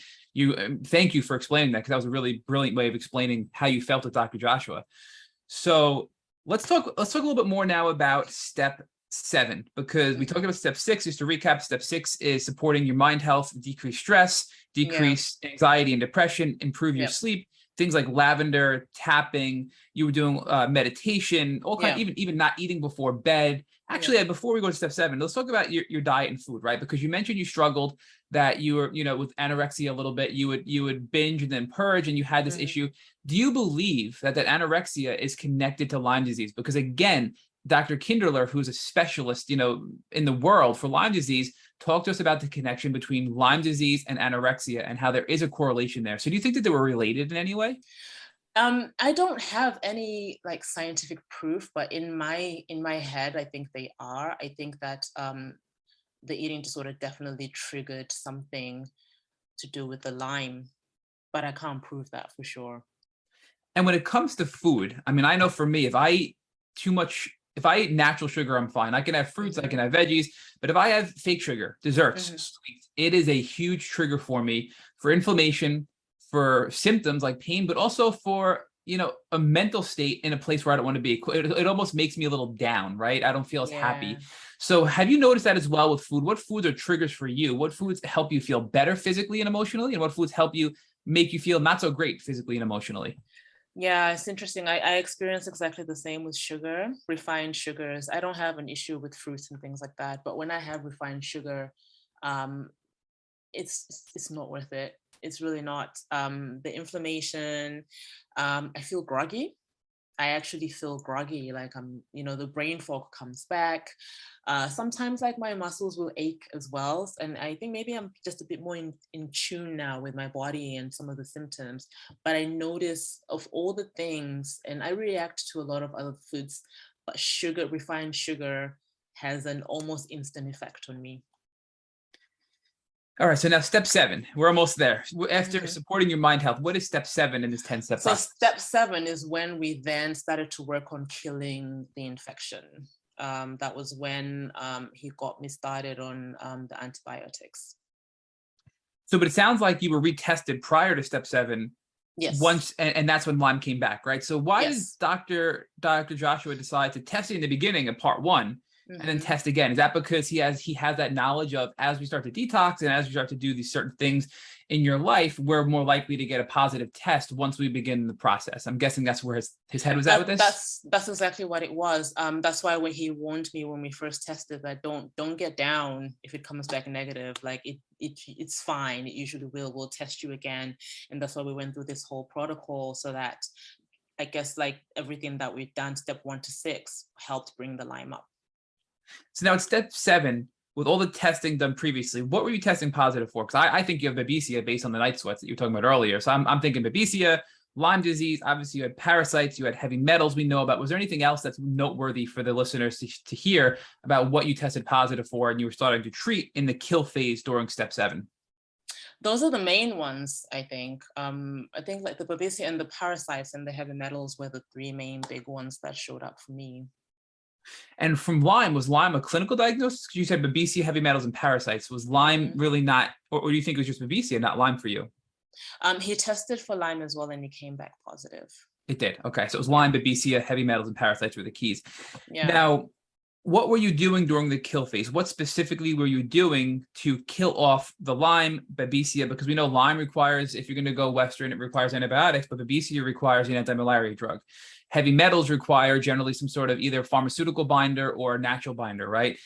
[SPEAKER 2] thank you for explaining that, because that was a really brilliant way of explaining how you felt with Dr. Joshua. So let's talk a little bit more now about step 7, because we talked about step 6. Just to recap, step 6 is supporting your mind health, decrease stress, decrease anxiety and depression, improve your sleep. Things like lavender, tapping, you were doing meditation, all kind, even not eating before bed. Actually, before we go to step 7, let's talk about your diet and food, right? Because you mentioned you struggled, that you were, with anorexia a little bit, you would binge and then purge, and you had this issue. Do you believe that anorexia is connected to Lyme disease? Because again, Dr. Kinderler, who's a specialist, in the world for Lyme disease, talked to us about the connection between Lyme disease and anorexia and how there is a correlation there. So do you think that they were related in any way?
[SPEAKER 3] I don't have any like scientific proof, but in my head, I think they are. I think that the eating disorder definitely triggered something to do with the Lyme, but I can't prove that for sure.
[SPEAKER 2] And when it comes to food, I know for me, if I eat too much, if I eat natural sugar, I'm fine. I can have fruits, I can have veggies, but if I have fake sugar, desserts, sweets, it is a huge trigger for me, for inflammation, for symptoms like pain, but also for, a mental state in a place where I don't want to be. It almost makes me a little down, right? I don't feel as happy. So have you noticed that as well with food? What foods are triggers for you? What foods help you feel better physically and emotionally? And what foods help you make you feel not so great physically and emotionally?
[SPEAKER 3] Yeah, it's interesting. I experience exactly the same with sugar, refined sugars. I don't have an issue with fruits and things like that, but when I have refined sugar, it's not worth it. It's really not. The inflammation, I feel groggy. I actually feel groggy, like the brain fog comes back. Sometimes like my muscles will ache as well. And I think maybe I'm just a bit more in tune now with my body and some of the symptoms. But I notice of all the things, and I react to a lot of other foods, but sugar, refined sugar has an almost instant effect on me.
[SPEAKER 2] All right, so now step 7, we're almost there. After supporting your mind health, what is step 7 in this 10-step process?
[SPEAKER 3] So step 7 is when we then started to work on killing the infection. That was when he got me started on the antibiotics.
[SPEAKER 2] So, but it sounds like you were retested prior to step 7.
[SPEAKER 3] Yes.
[SPEAKER 2] Once, and that's when Lyme came back, right? So why did Dr. Joshua decide to test it in the beginning of part 1? And then test again? Is that because he has that knowledge of, as we start to detox and as we start to do these certain things in your life, we're more likely to get a positive test once we begin the process? I'm guessing that's where his head was at with this.
[SPEAKER 3] That's exactly what it was. That's why when he warned me when we first tested that don't get down if it comes back negative. Like it's fine. It usually will. We'll test you again, and that's why we went through this whole protocol so that I guess like everything that we've done, step 1 to 6, helped bring the Lyme up.
[SPEAKER 2] So now it's step 7, with all the testing done previously, what were you testing positive for? Because I think you have babesia based on the night sweats that you were talking about earlier. So I'm thinking babesia, Lyme disease, obviously you had parasites, you had heavy metals we know about. Was there anything else that's noteworthy for the listeners to hear about what you tested positive for and you were starting to treat in the kill phase during step 7?
[SPEAKER 3] Those are the main ones, I think. I think like the babesia and the parasites and the heavy metals were the 3 main big ones that showed up for me.
[SPEAKER 2] And from Lyme, was Lyme a clinical diagnosis? You said babesia, heavy metals, and parasites. Was Lyme really not, or do you think it was just babesia, not Lyme for you?
[SPEAKER 3] He tested for Lyme as well, and he came back positive.
[SPEAKER 2] It did. Okay. So it was Lyme, babesia, heavy metals, and parasites were the keys.
[SPEAKER 3] Yeah.
[SPEAKER 2] Now, what were you doing during the kill phase? What specifically were you doing to kill off the Lyme, babesia? Because we know Lyme requires, if you're going to go Western, it requires antibiotics, but babesia requires an anti-malaria drug. Heavy metals require generally some sort of either pharmaceutical binder or natural binder, right?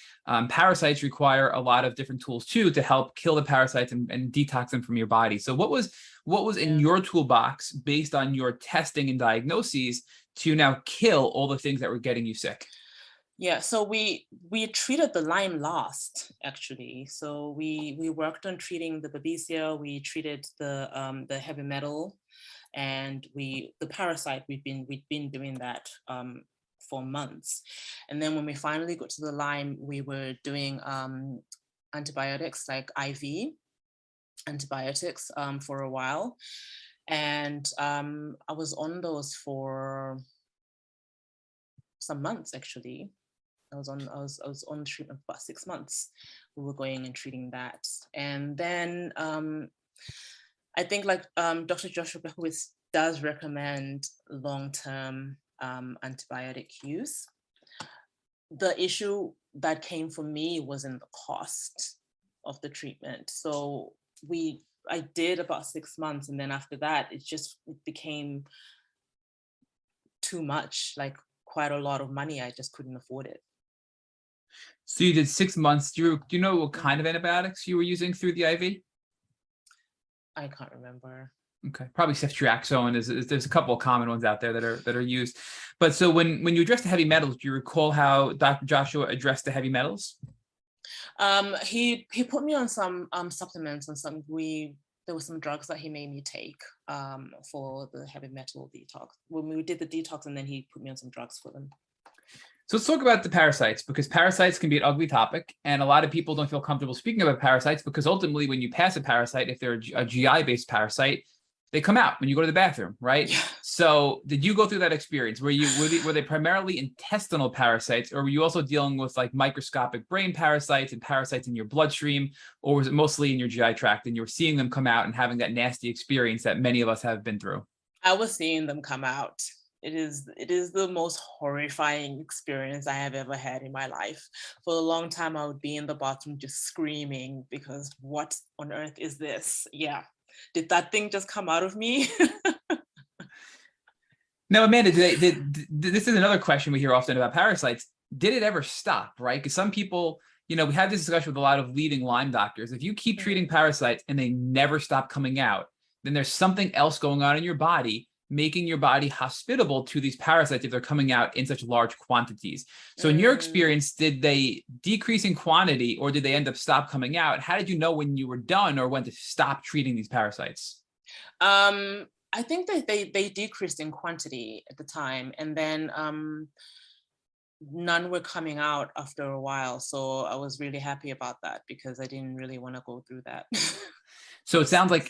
[SPEAKER 2] Parasites require a lot of different tools too to help kill the parasites and detox them from your body. So what was in your toolbox based on your testing and diagnoses to now kill all the things that were getting you sick?
[SPEAKER 3] Yeah, so we treated the Lyme last, actually. So we worked on treating the babesia, we treated the heavy metal, and the parasite. We've been doing that for months, and then when we finally got to the Lyme, we were doing antibiotics, like IV antibiotics, for a while, and I was on those for some months, actually. I was on treatment for about 6 months. We were going and treating that, and then I think like Dr. Joshua Berkowitz does recommend long-term antibiotic use. The issue that came for me was in the cost of the treatment. So I did about 6 months, and then after that, it became too much, like quite a lot of money. I just couldn't afford it.
[SPEAKER 2] So you did 6 months. Do you know what kind of antibiotics you were using through the IV?
[SPEAKER 3] I can't remember.
[SPEAKER 2] Okay, probably ceftriaxone. There's a couple of common ones out there that are used. But so when you addressed the heavy metals, do you recall how Dr. Joshua addressed the heavy metals?
[SPEAKER 3] He put me on some supplements and there were some drugs that he made me take for the heavy metal detox. When we did the detox, and then he put me on some drugs for them.
[SPEAKER 2] So let's talk about the parasites, because parasites can be an ugly topic, and a lot of people don't feel comfortable speaking about parasites because ultimately when you pass a parasite, if they're a GI-based parasite, they come out when you go to the bathroom, right?
[SPEAKER 3] Yeah.
[SPEAKER 2] So did you go through that experience? Were they primarily intestinal parasites, or were you also dealing with like microscopic brain parasites and parasites in your bloodstream, or was it mostly in your GI tract and you were seeing them come out and having that nasty experience that many of us have been through?
[SPEAKER 3] I was seeing them come out. It is the most horrifying experience I have ever had in my life. For a long time, I would be in the bathroom just screaming because what on earth is this? Yeah. Did that thing just come out of me?
[SPEAKER 2] Now, Amanda, this is another question we hear often about parasites. Did it ever stop, right? Because some people, we had this discussion with a lot of leading Lyme doctors. If you keep treating parasites and they never stop coming out, then there's something else going on in your body, making your body hospitable to these parasites if they're coming out in such large quantities. So in your experience, did they decrease in quantity or did they end up stop coming out? How did you know when you were done or when to stop treating these parasites?
[SPEAKER 3] I think that they decreased in quantity at the time, and then none were coming out after a while. So I was really happy about that because I didn't really want to go through that.
[SPEAKER 2] So it sounds like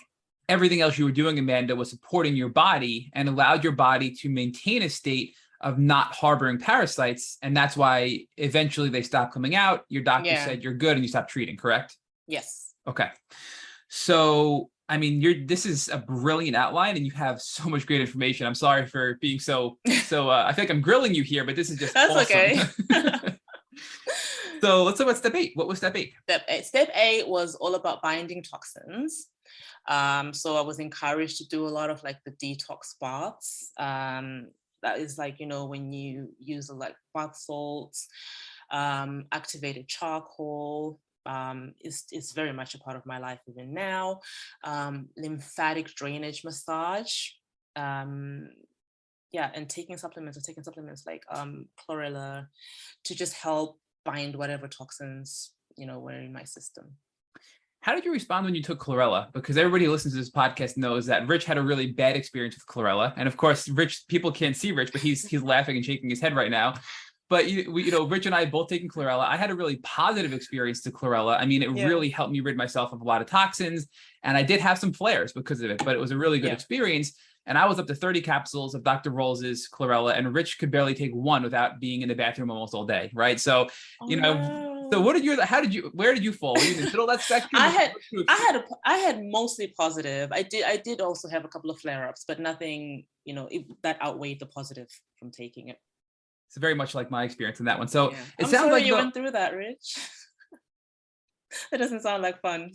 [SPEAKER 2] everything else you were doing, Amanda, was supporting your body and allowed your body to maintain a state of not harboring parasites. And that's why eventually they stopped coming out. Your doctor said you're good and you stopped treating, correct?
[SPEAKER 3] Yes.
[SPEAKER 2] Okay. So, I mean, this is a brilliant outline and you have so much great information. I'm sorry for being so I feel like I'm grilling you here, but this is just
[SPEAKER 3] That's
[SPEAKER 2] awesome.
[SPEAKER 3] Okay.
[SPEAKER 2] So let's talk about step 8. What was step 8?
[SPEAKER 3] Step 8 was all about binding toxins. So I was encouraged to do a lot of like the detox baths. That is like, when you use like bath salts, activated charcoal, is very much a part of my life even now. Lymphatic drainage massage, yeah, and taking supplements like chlorella to just help bind whatever toxins, were in my system.
[SPEAKER 2] How did you respond when you took chlorella? Because everybody who listens to this podcast knows that Rich had a really bad experience with chlorella. And of course, people can't see Rich, but he's laughing and shaking his head right now. But Rich and I both taken chlorella. I had a really positive experience to chlorella. I mean, it really helped me rid myself of a lot of toxins. And I did have some flares because of it, but it was a really good experience. And I was up to 30 capsules of Dr. Rolls's chlorella, and Rich could barely take one without being in the bathroom almost all day, right? So,
[SPEAKER 3] No.
[SPEAKER 2] So where did you fall? Were you in the middle of that spectrum?
[SPEAKER 3] I had mostly positive. I did also have a couple of flare-ups, but nothing, that outweighed the positive from taking it.
[SPEAKER 2] It's very much like my experience in that one. So it
[SPEAKER 3] I'm
[SPEAKER 2] sounds
[SPEAKER 3] sorry
[SPEAKER 2] like
[SPEAKER 3] you went through that, Rich. That doesn't sound like fun.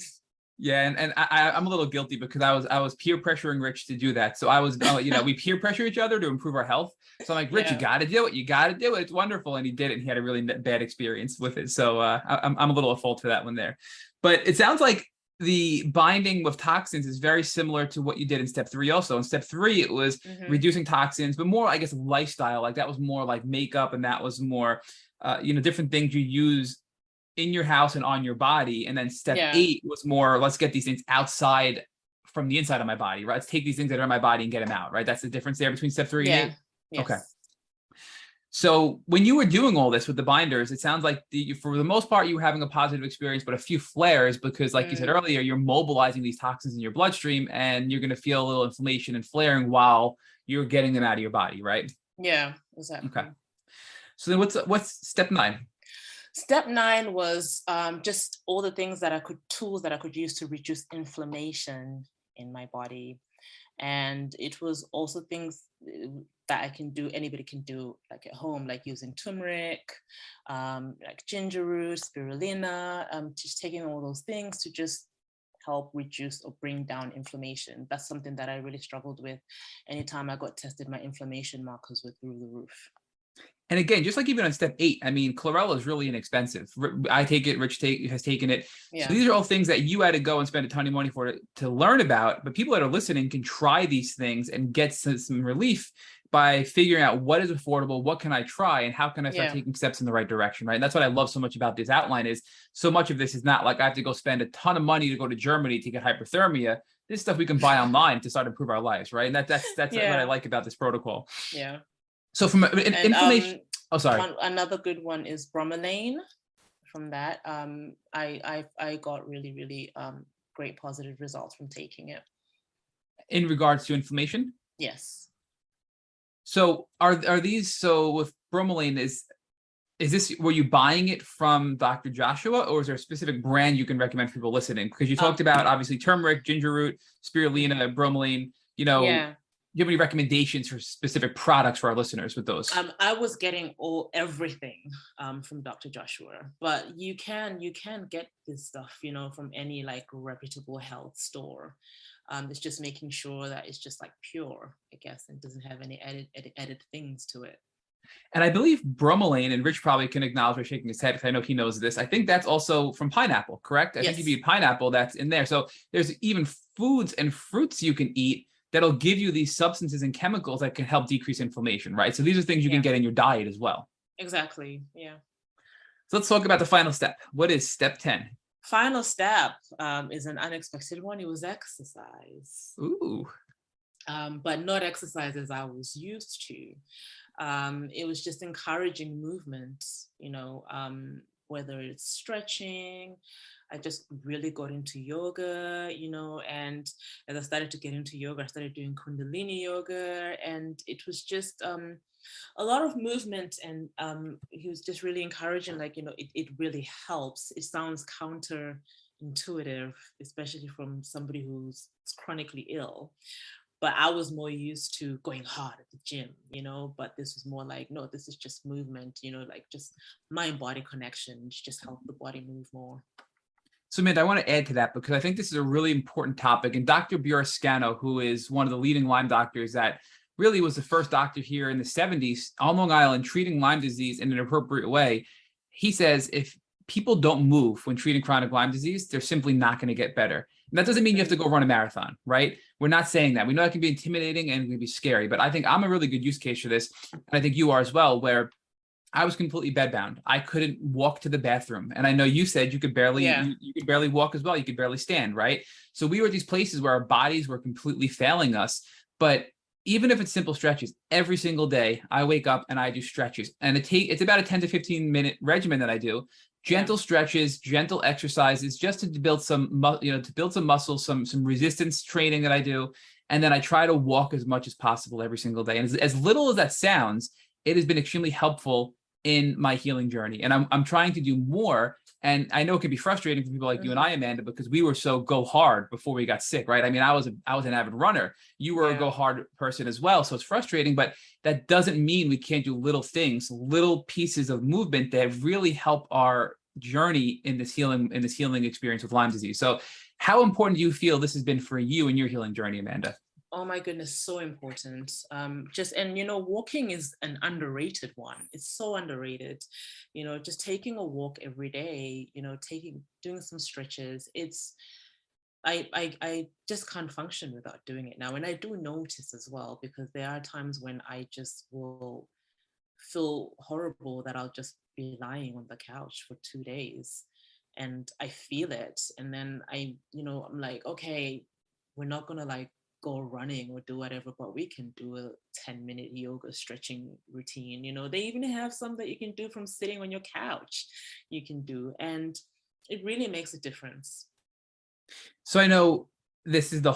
[SPEAKER 2] Yeah, and I'm a little guilty because I was peer pressuring Rich to do that. So I was, we peer pressure each other to improve our health. So I'm like, Rich, you got to do it. You got to do it. It's wonderful. And he did it. And he had a really bad experience with it. So I'm a little at fault for that one there. But it sounds like the binding with toxins is very similar to what you did in step 3 also. In step 3, it was reducing toxins, but more, I guess, lifestyle. Like that was more like makeup, and that was more, different things you use in your house and on your body. And then step 8 was more, let's get these things outside from the inside of my body, right? Let's take these things that are in my body and get them out, right? That's the difference there between step 3 and 8.
[SPEAKER 3] Yes.
[SPEAKER 2] Okay. So when you were doing all this with the binders, it sounds like for the most part, you were having a positive experience, but a few flares because like you said earlier, you're mobilizing these toxins in your bloodstream and you're going to feel a little inflammation and flaring while you're getting them out of your body, right?
[SPEAKER 3] Yeah, exactly.
[SPEAKER 2] Okay. So then what's step 9?
[SPEAKER 3] Step 9 was just all the tools that I could use to reduce inflammation in my body. And it was also things that anybody can do like at home, like using turmeric, like ginger root, spirulina, just taking all those things to just help reduce or bring down inflammation. That's something that I really struggled with. Anytime I got tested, my inflammation markers were through the roof.
[SPEAKER 2] And again, just like even on step 8, I mean, chlorella is really inexpensive. I take it, Rich has taken it. Yeah. So these are all things that you had to go and spend a ton of money for to learn about. But people that are listening can try these things and get some relief by figuring out what is affordable, what can I try, and how can I start taking steps in the right direction, right? And that's what I love so much about this outline is so much of this is not like I have to go spend a ton of money to go to Germany to get hyperthermia. This stuff we can buy online to start to improve our lives, right? And that's what I like about this protocol.
[SPEAKER 3] Yeah.
[SPEAKER 2] So from inflammation,
[SPEAKER 3] another good one is bromelain. From that, I got really, really great positive results from taking it.
[SPEAKER 2] In regards to inflammation?
[SPEAKER 3] Yes.
[SPEAKER 2] So are these, so with bromelain, is this, were you buying it from Dr. Joshua, or is there a specific brand you can recommend for people listening? Because you talked about obviously turmeric, ginger root, spirulina, bromelain, do you have any recommendations for specific products for our listeners with those?
[SPEAKER 3] I was getting everything from Dr. Joshua, but you can get this stuff, from any like reputable health store. It's just making sure that it's just like pure, I guess, and doesn't have any added things to it.
[SPEAKER 2] And I believe bromelain, and Rich probably can acknowledge by shaking his head because I know he knows this. I think that's also from pineapple, correct? I think if you eat pineapple, that's in there. So there's even foods and fruits you can eat that'll give you these substances and chemicals that can help decrease inflammation, right? So these are things you can get in your diet as well.
[SPEAKER 3] Exactly, yeah.
[SPEAKER 2] So let's talk about the final step. What is step 10?
[SPEAKER 3] Final step is an unexpected one. It was exercise.
[SPEAKER 2] Ooh.
[SPEAKER 3] But not exercise as I was used to. It was just encouraging movement, whether it's stretching. I just really got into yoga, and as I started to get into yoga, I started doing Kundalini yoga, and it was just a lot of movement, and he was just really encouraging, it really helps. It sounds counterintuitive, especially from somebody who's chronically ill. But I was more used to going hard at the gym, but this was more like, no, this is just movement, like just mind-body connection, just help the body move more.
[SPEAKER 2] So, Amanda, I want to add to that because I think this is a really important topic. And Dr. Burascano, who is one of the leading Lyme doctors that really was the first doctor here in the 70s on Long Island treating Lyme disease in an appropriate way, he says if people don't move when treating chronic Lyme disease, they're simply not going to get better. And that doesn't mean you have to go run a marathon, right? We're not saying that. We know that can be intimidating and it can be scary, but I think I'm a really good use case for this. And I think you are as well, where I was completely bedbound. I couldn't walk to the bathroom. And I know you said you could barely,
[SPEAKER 3] Yeah.
[SPEAKER 2] you could barely walk as well. You could barely stand, right? So we were at these places where our bodies were completely failing us. But even if it's simple stretches, every single day I wake up and I do stretches. And it's about a 10 to 15 minute regimen that I do. Gentle stretches, gentle exercises, just to build some, muscle, some resistance training that I do. And then I try to walk as much as possible every single day. And as little as that sounds, it has been extremely helpful in my healing journey. And I'm trying to do more. And I know it can be frustrating for people like you and I, Amanda, because we were so go hard before we got sick, right? I mean, I was an avid runner. You were a go hard person as well. So it's frustrating, but that doesn't mean we can't do little things, little pieces of movement that really help our journey in this healing experience with Lyme disease. So how important do you feel this has been for you in your healing journey, Amanda?
[SPEAKER 3] Oh my goodness, so important. Walking is an underrated one. It's so underrated. Just taking a walk every day, doing some stretches. I just can't function without doing it now. And I do notice as well, because there are times when I just will feel horrible that I'll just be lying on the couch for 2 days and I feel it. And then I'm like, okay, we're not gonna like go running or do whatever, but we can do a 10-minute yoga stretching routine. They even have some that you can do from sitting on your couch, you can do, and it really makes a difference.
[SPEAKER 2] So I know this is the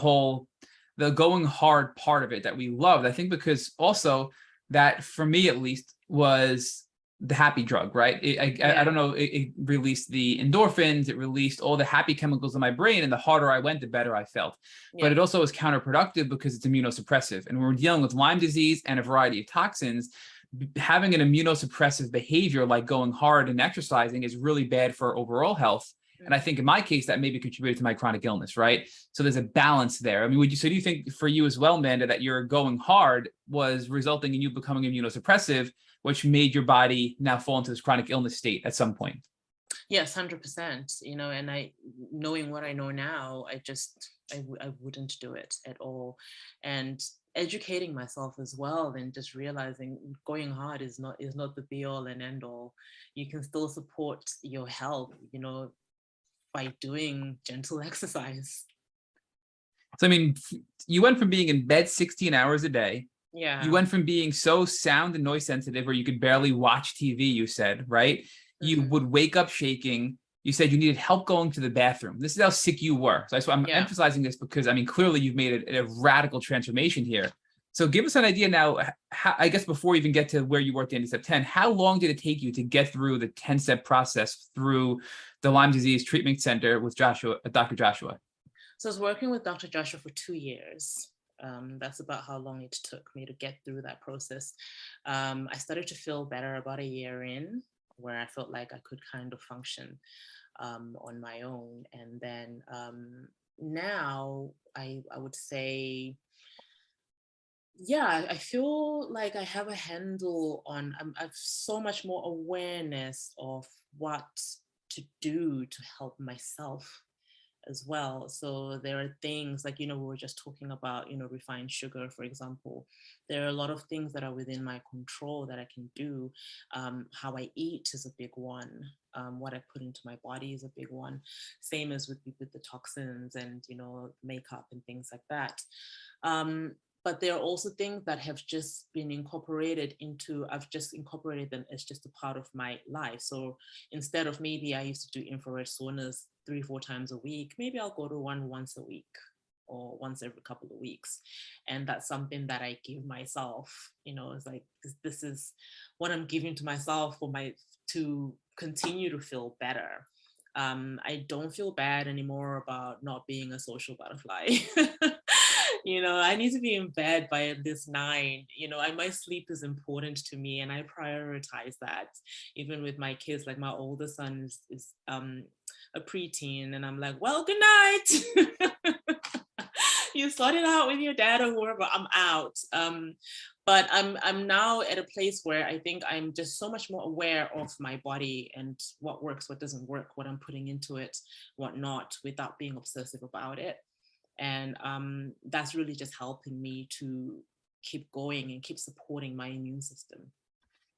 [SPEAKER 2] going hard part of it that we loved, I think, because also that for me at least was the happy drug, right? I don't know, it released the endorphins, it released all the happy chemicals in my brain, and the harder I went, the better I felt. But it also was counterproductive because it's immunosuppressive. And when we're dealing with Lyme disease and a variety of toxins, having an immunosuppressive behavior like going hard and exercising is really bad for overall health. And I think in my case, that maybe contributed to my chronic illness, right? So there's a balance there. I mean, do you think for you as well, Amanda, that your going hard was resulting in you becoming immunosuppressive, which made your body now fall into this chronic illness state at some point?
[SPEAKER 3] Yes, 100%. And knowing what I know now, I wouldn't do it at all. And educating myself as well, and just realizing going hard is not the be all and end all. You can still support your health, by doing gentle exercise.
[SPEAKER 2] So, I mean, you went from being in bed 16 hours a day.
[SPEAKER 3] Yeah.
[SPEAKER 2] You went from being so sound and noise sensitive where you could barely watch TV, you said, right? You would wake up shaking. You said you needed help going to the bathroom. This is how sick you were. So I'm emphasizing this because, I mean, clearly you've made a radical transformation here. So give us an idea now, I guess before we even get to where you were at the end of step 10, how long did it take you to get through the 10-step process through the Lyme Disease Treatment Center with Dr. Joshua?
[SPEAKER 3] So I was working with Dr. Joshua for 2 years. That's about how long it took me to get through that process. I started to feel better about a year in, where I felt like I could kind of function on my own. And then now I would say, I feel like I have a handle on, I've so much more awareness of what to do to help myself as well. So there are things like, we were just talking about, refined sugar, for example. There are a lot of things that are within my control that I can do. How I eat is a big one. What I put into my body is a big one. Same as with the toxins and, makeup and things like that. But there are also things that have just been incorporated I've just incorporated them as just a part of my life. So instead of maybe I used to do infrared saunas 3-4 times a week, maybe I'll go to one once a week or once every couple of weeks. And that's something that I give myself, it's like, this is what I'm giving to myself to continue to feel better. I don't feel bad anymore about not being a social butterfly. I need to be in bed by this 9. My sleep is important to me, and I prioritize that. Even with my kids, like my older son is a preteen, and I'm like, well, good night. you sort it out with your dad or whoever. I'm out. But I'm now at a place where I think I'm just so much more aware of my body and what works, what doesn't work, what I'm putting into it, what not, without being obsessive about it. And that's really just helping me to keep going and keep supporting my immune system.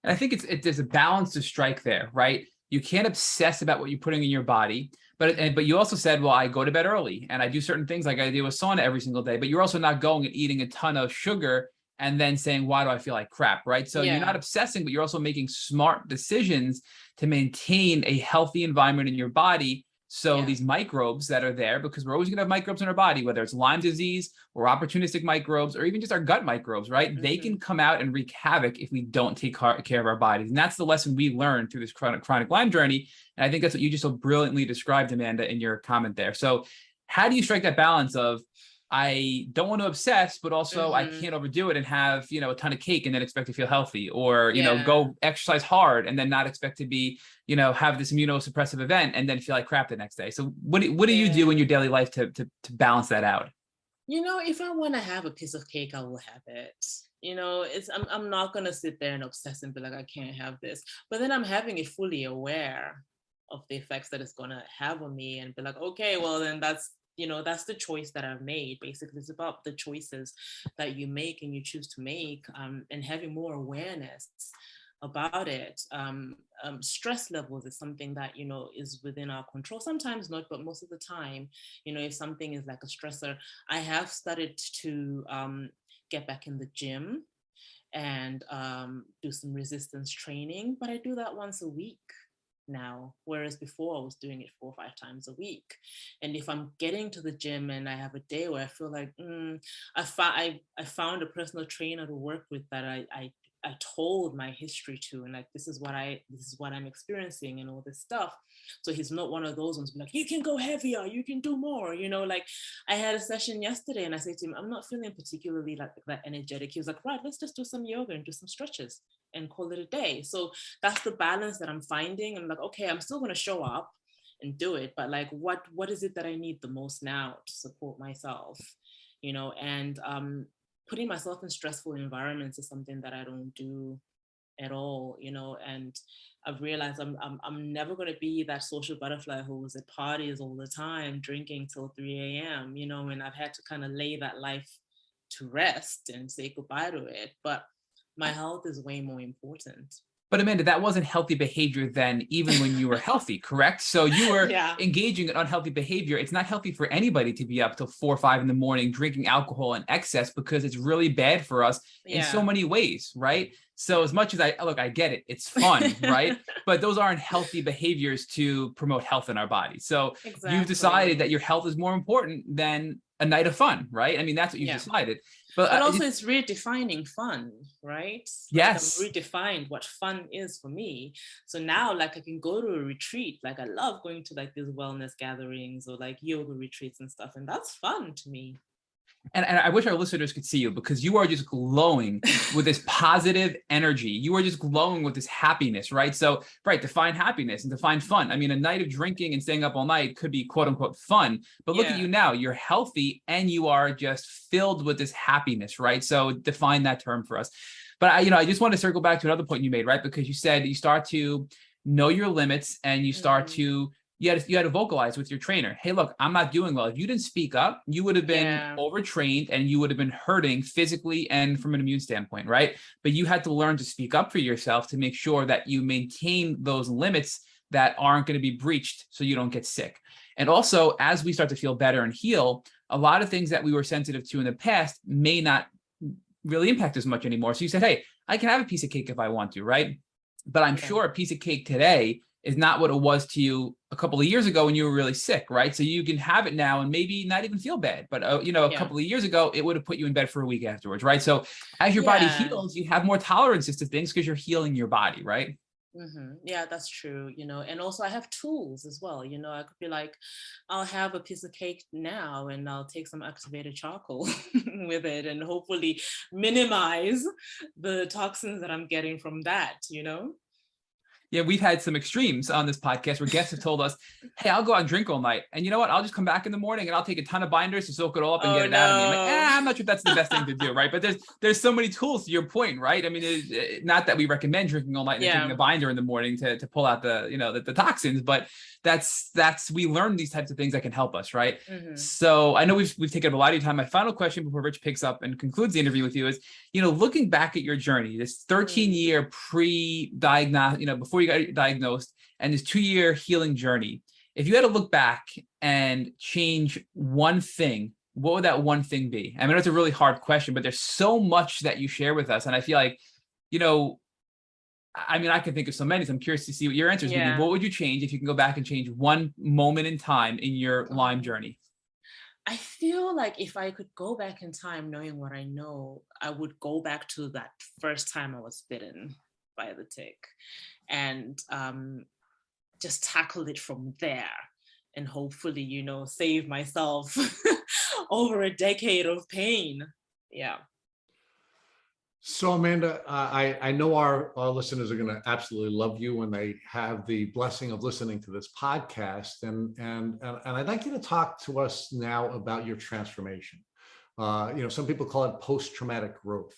[SPEAKER 2] And I think there's a balance to strike there, right? You can't obsess about what you're putting in your body, but you also said, well, I go to bed early and I do certain things, like I do a sauna every single day, but you're also not going and eating a ton of sugar and then saying, why do I feel like crap, right? So you're not obsessing, but you're also making smart decisions to maintain a healthy environment in your body. So these microbes that are there, because we're always going to have microbes in our body, whether it's Lyme disease or opportunistic microbes, or even just our gut microbes, right? They can come out and wreak havoc if we don't take care of our bodies. And that's the lesson we learned through this chronic Lyme journey. And I think that's what you just so brilliantly described, Amanda, in your comment there. So how do you strike that balance of, I don't want to obsess, but also I can't overdo it and have, a ton of cake and then expect to feel healthy, or, go exercise hard and then not expect to be, have this immunosuppressive event and then feel like crap the next day. So what do you do in your daily life to balance that out?
[SPEAKER 3] If I want to have a piece of cake, I will have it. I'm not going to sit there and obsess and be like, I can't have this. But then I'm having it fully aware of the effects that it's going to have on me and be like, okay, well, then that's the choice that I've made. Basically, it's about the choices that you make and you choose to make, and having more awareness about it. Stress levels is something that, is within our control. Sometimes not, but most of the time, if something is like a stressor, I have started to get back in the gym and do some resistance training, but I do that once a week now, whereas before I was doing it 4 or 5 times a week. And if I'm getting to the gym and I have a day where I feel like I found a personal trainer to work with that I told my history to, and like this is what I'm experiencing and all this stuff. So he's not one of those ones like, you can go heavier, you can do more, like I had a session yesterday and I said to him, I'm not feeling particularly like that energetic. He was like, right, let's just do some yoga and do some stretches and call it a day. So that's the balance that I'm finding. I'm like, okay, I'm still going to show up and do it, but like what is it that I need the most now to support myself, and putting myself in stressful environments is something that I don't do at all, and I've realized I'm never going to be that social butterfly who was at parties all the time, drinking till 3 a.m., and I've had to kind of lay that life to rest and say goodbye to it. But my health is way more important.
[SPEAKER 2] But Amanda, that wasn't healthy behavior then, even when you were healthy, correct? So you were engaging in unhealthy behavior. It's not healthy for anybody to be up till 4 or 5 in the morning drinking alcohol in excess, because it's really bad for us in so many ways, right? So as much as I get it, it's fun, right? But those aren't healthy behaviors to promote health in our body. So you've decided that your health is more important than a night of fun, right? I mean, that's what you've decided. But
[SPEAKER 3] also it's redefining fun, right?
[SPEAKER 2] Yes.
[SPEAKER 3] Like I've redefined what fun is for me. So now like I can go to a retreat. Like I love going to like these wellness gatherings or like yoga retreats and stuff. And that's fun to me.
[SPEAKER 2] And I wish our listeners could see you, because you are just glowing with this positive energy. You are just glowing with this happiness, right? So, right, define happiness and define fun. I mean, a night of drinking and staying up all night could be quote unquote fun, but look at you now, you're healthy and you are just filled with this happiness, right? So define that term for us. But I just want to circle back to another point you made, right? Because you said you start to know your limits and you start to you had to vocalize with your trainer. Hey, look, I'm not doing well. If you didn't speak up, you would have been overtrained and you would have been hurting physically and from an immune standpoint, right? But you had to learn to speak up for yourself to make sure that you maintain those limits that aren't going to be breached so you don't get sick. And also, as we start to feel better and heal, a lot of things that we were sensitive to in the past may not really impact as much anymore. So you said, hey, I can have a piece of cake if I want to, right? But I'm sure a piece of cake today is not what it was to you a couple of years ago when you were really sick, right? So you can have it now and maybe not even feel bad, but a couple of years ago, it would have put you in bed for a week afterwards, right? So as your body heals, you have more tolerances to things because you're healing your body, right?
[SPEAKER 3] Mm-hmm. Yeah, that's true. And also I have tools as well. I could be like, I'll have a piece of cake now and I'll take some activated charcoal with it and hopefully minimize the toxins that I'm getting from that.
[SPEAKER 2] Yeah, we've had some extremes on this podcast where guests have told us, hey, I'll go out and drink all night. And you know what? I'll just come back in the morning and I'll take a ton of binders to soak it all up and
[SPEAKER 3] Oh
[SPEAKER 2] get it out of me. I'm like,
[SPEAKER 3] no.
[SPEAKER 2] I'm not sure if that's the best thing to do, right? But there's so many tools to your point, right? I mean, not that we recommend drinking all night and then taking a binder in the morning to pull out the toxins, but that's we learn these types of things that can help us, right?
[SPEAKER 3] Mm-hmm.
[SPEAKER 2] So I know we've taken up a lot of your time. My final question before Rich picks up and concludes the interview with you is, looking back at your journey, this 13-year pre-diagnosed, before you got diagnosed, and this 2-year healing journey, if you had to look back and change one thing, what would that one thing be? I mean, it's a really hard question, but there's so much that you share with us. And I feel like, I mean, I can think of so many, so I'm curious to see what your answer is going to be. What would you change if you can go back and change one moment in time in your Lyme journey?
[SPEAKER 3] I feel like if I could go back in time knowing what I know, I would go back to that first time I was bitten by the tick and just tackle it from there and hopefully, save myself over a decade of pain. Yeah.
[SPEAKER 1] So Amanda, I know our listeners are going to absolutely love you when they have the blessing of listening to this podcast, and I'd like you to talk to us now about your transformation. Some people call it post-traumatic growth.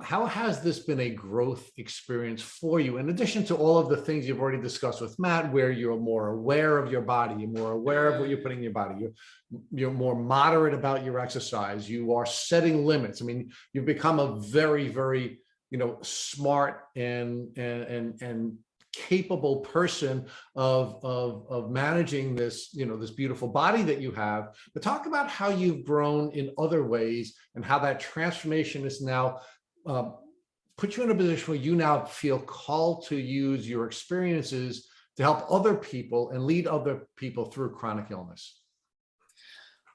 [SPEAKER 1] How has this been a growth experience for you, in addition to all of the things you've already discussed with Matt, where you're more aware of your body, you're more aware of what you're putting in your body, you're more moderate about your exercise, you are setting limits. I mean, you've become a very, very, smart and capable person of managing this, this beautiful body that you have. But talk about how you've grown in other ways and how that transformation is now put you in a position where you now feel called to use your experiences to help other people and lead other people through chronic illness.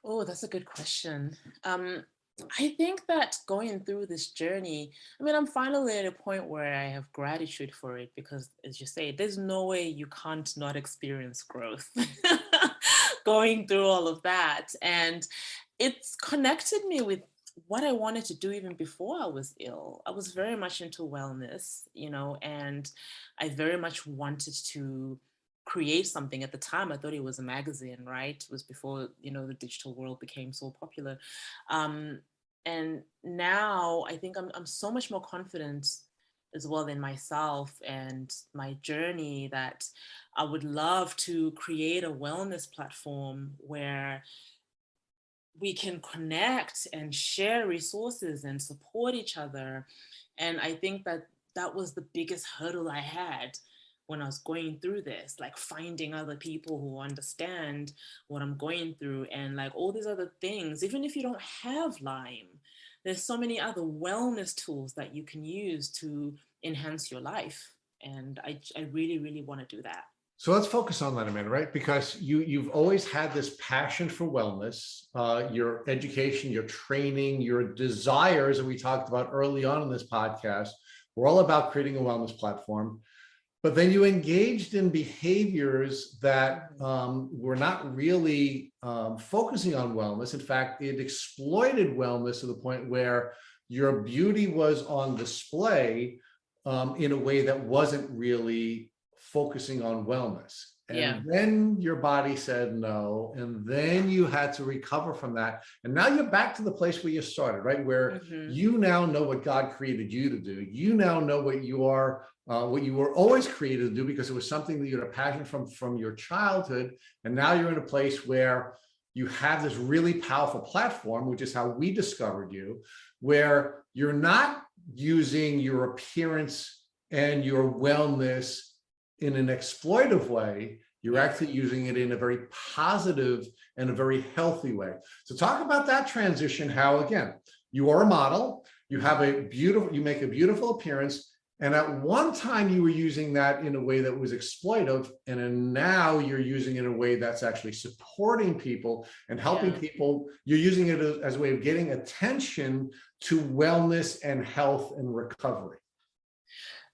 [SPEAKER 3] Oh, that's a good question. I think that going through this journey, I mean, I'm finally at a point where I have gratitude for it because, as you say, there's no way you can't not experience growth going through all of that. And it's connected me with what I wanted to do even before I was ill. I was very much into wellness, and I very much wanted to create something. At the time, I thought it was a magazine, right? It was before, the digital world became so popular. And now I think I'm so much more confident as well in myself and my journey that I would love to create a wellness platform where we can connect and share resources and support each other. And I think that was the biggest hurdle I had when I was going through this, like finding other people who understand what I'm going through and like all these other things. Even if you don't have Lyme, there's so many other wellness tools that you can use to enhance your life. And I really, really want to do that.
[SPEAKER 1] So let's focus on that a minute, right? Because you've always had this passion for wellness, your education, your training, your desires that we talked about early on in this podcast. We're all about creating a wellness platform. But then you engaged in behaviors that were not really focusing on wellness. In fact, it exploited wellness to the point where your beauty was on display in a way that wasn't really focusing on wellness. And then your body said no, and then you had to recover from that. And now you're back to the place where you started, right? Where you now know what God created you to do. You now know what you are, what you were always created to do, because it was something that you had a passion from your childhood. And now you're in a place where you have this really powerful platform, which is how we discovered you, where you're not using your appearance and your wellness in an exploitive way. You're actually using it in a very positive and a very healthy way. So talk about that transition, how, again, you are a model, you make a beautiful appearance, and at one time you were using that in a way that was exploitive, and now you're using it in a way that's actually supporting people and helping people. You're using it as a way of getting attention to wellness and health and recovery.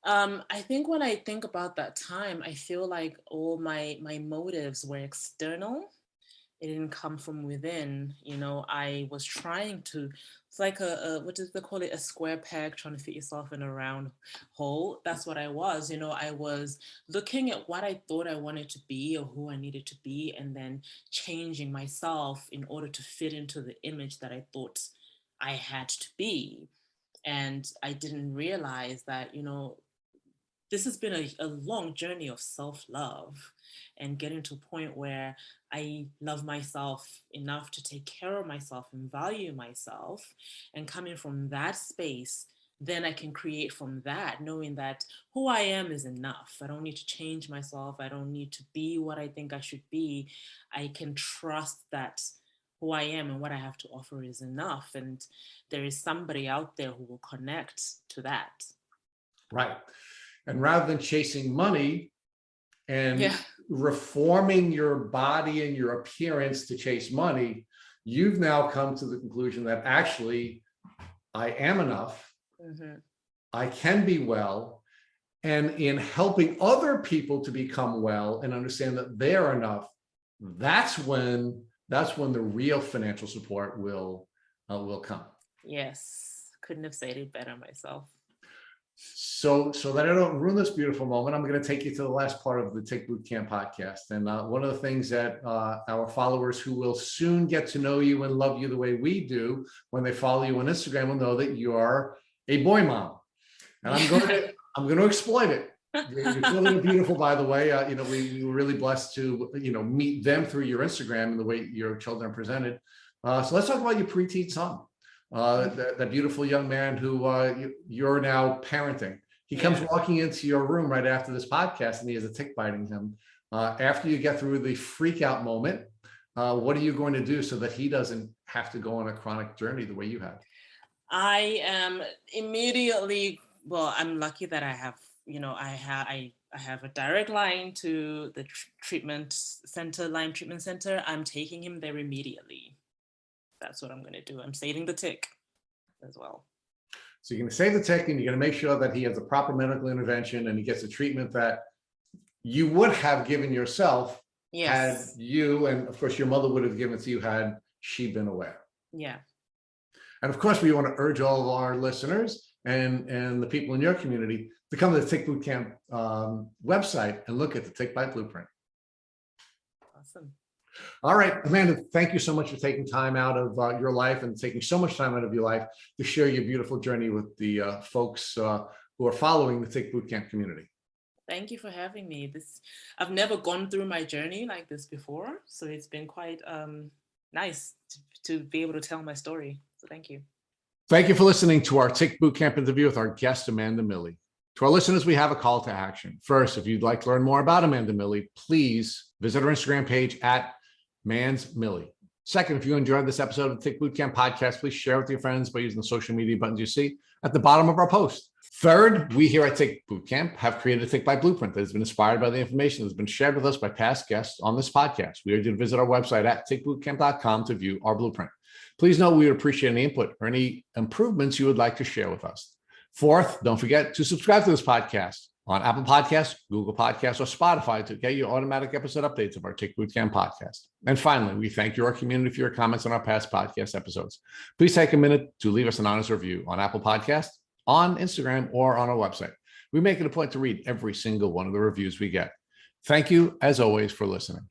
[SPEAKER 3] I think when I think about that time, I feel like all my motives were external It didn't come from within. You know, I was trying to, it's like what do they call it? A square peg trying to fit yourself in a round hole. That's what I was. You know, I was looking at what I thought I wanted to be or who I needed to be, and then changing myself in order to fit into the image that I thought I had to be. And I didn't realize that, you know, this has been a long journey of self-love and getting to a point where I love myself enough to take care of myself and value myself. And coming from that space, then I can create from that, knowing that who I am is enough. I don't need to change myself. I don't need to be what I think I should be. I can trust that who I am and what I have to offer is enough. And there is somebody out there who will connect to that.
[SPEAKER 1] Right. And rather than chasing money and
[SPEAKER 3] Yeah.
[SPEAKER 1] reforming your body and your appearance to chase money, you've now come to the conclusion that actually I am enough.
[SPEAKER 3] Mm-hmm.
[SPEAKER 1] I can be well. And in helping other people to become well and understand that they're enough, that's when the real financial support will come.
[SPEAKER 3] Yes. Couldn't have said it better myself.
[SPEAKER 1] So that I don't ruin this beautiful moment, I'm going to take you to the last part of the Tick Bootcamp podcast. And one of the things that our followers who will soon get to know you and love you the way we do when they follow you on Instagram will know that you are a boy mom. And I'm going to exploit it. Your children are beautiful, by the way. You know, we were really blessed to, you know, meet them through your Instagram and the way your children are presented. So let's talk about your preteen son. That beautiful young man who you're now parenting. He comes walking into your room right after this podcast and he has a tick biting him. After you get through the freak out moment, what are you going to do so that he doesn't have to go on a chronic journey the way you have?
[SPEAKER 3] I am immediately, well, I'm lucky that I have, you know, I have a direct line to the treatment center, Lyme treatment center. I'm taking him there immediately. That's what I'm going to do. I'm saving the tick as well.
[SPEAKER 1] So you're going to save the tick and you're going to make sure that he has a proper medical intervention and he gets the treatment that you would have given yourself had you, and of course your mother would have given it to you had she been aware.
[SPEAKER 3] Yeah.
[SPEAKER 1] And of course, we want to urge all of our listeners and the people in your community to come to the Tick Bootcamp website and look at the Tick Bite Blueprint.
[SPEAKER 3] Awesome.
[SPEAKER 1] All right, Amanda, thank you so much for taking time out of your life and taking so much time out of your life to share your beautiful journey with the folks who are following the Tick Bootcamp community.
[SPEAKER 3] Thank you for having me. I've never gone through my journey like this before, so it's been quite nice to be able to tell my story. So thank you.
[SPEAKER 1] Thank you for listening to our Tick Bootcamp interview with our guest, Amanda Millie. To our listeners, we have a call to action. First, if you'd like to learn more about Amanda Millie, please visit our Instagram page at Mans Millie. Second, if you enjoyed this episode of the Tick Bootcamp podcast, please share with your friends by using the social media buttons you see at the bottom of our post. Third, we here at Tick Bootcamp have created a Tick Bite Blueprint that has been inspired by the information that has been shared with us by past guests on this podcast. We urge you to visit our website at tickbootcamp.com to view our blueprint. Please note we would appreciate any input or any improvements you would like to share with us. Fourth, don't forget to subscribe to this podcast on Apple Podcasts, Google Podcasts, or Spotify to get your automatic episode updates of our Tick Bootcamp podcast. And finally, we thank you, our community, for your comments on our past podcast episodes. Please take a minute to leave us an honest review on Apple Podcasts, on Instagram, or on our website. We make it a point to read every single one of the reviews we get. Thank you, as always, for listening.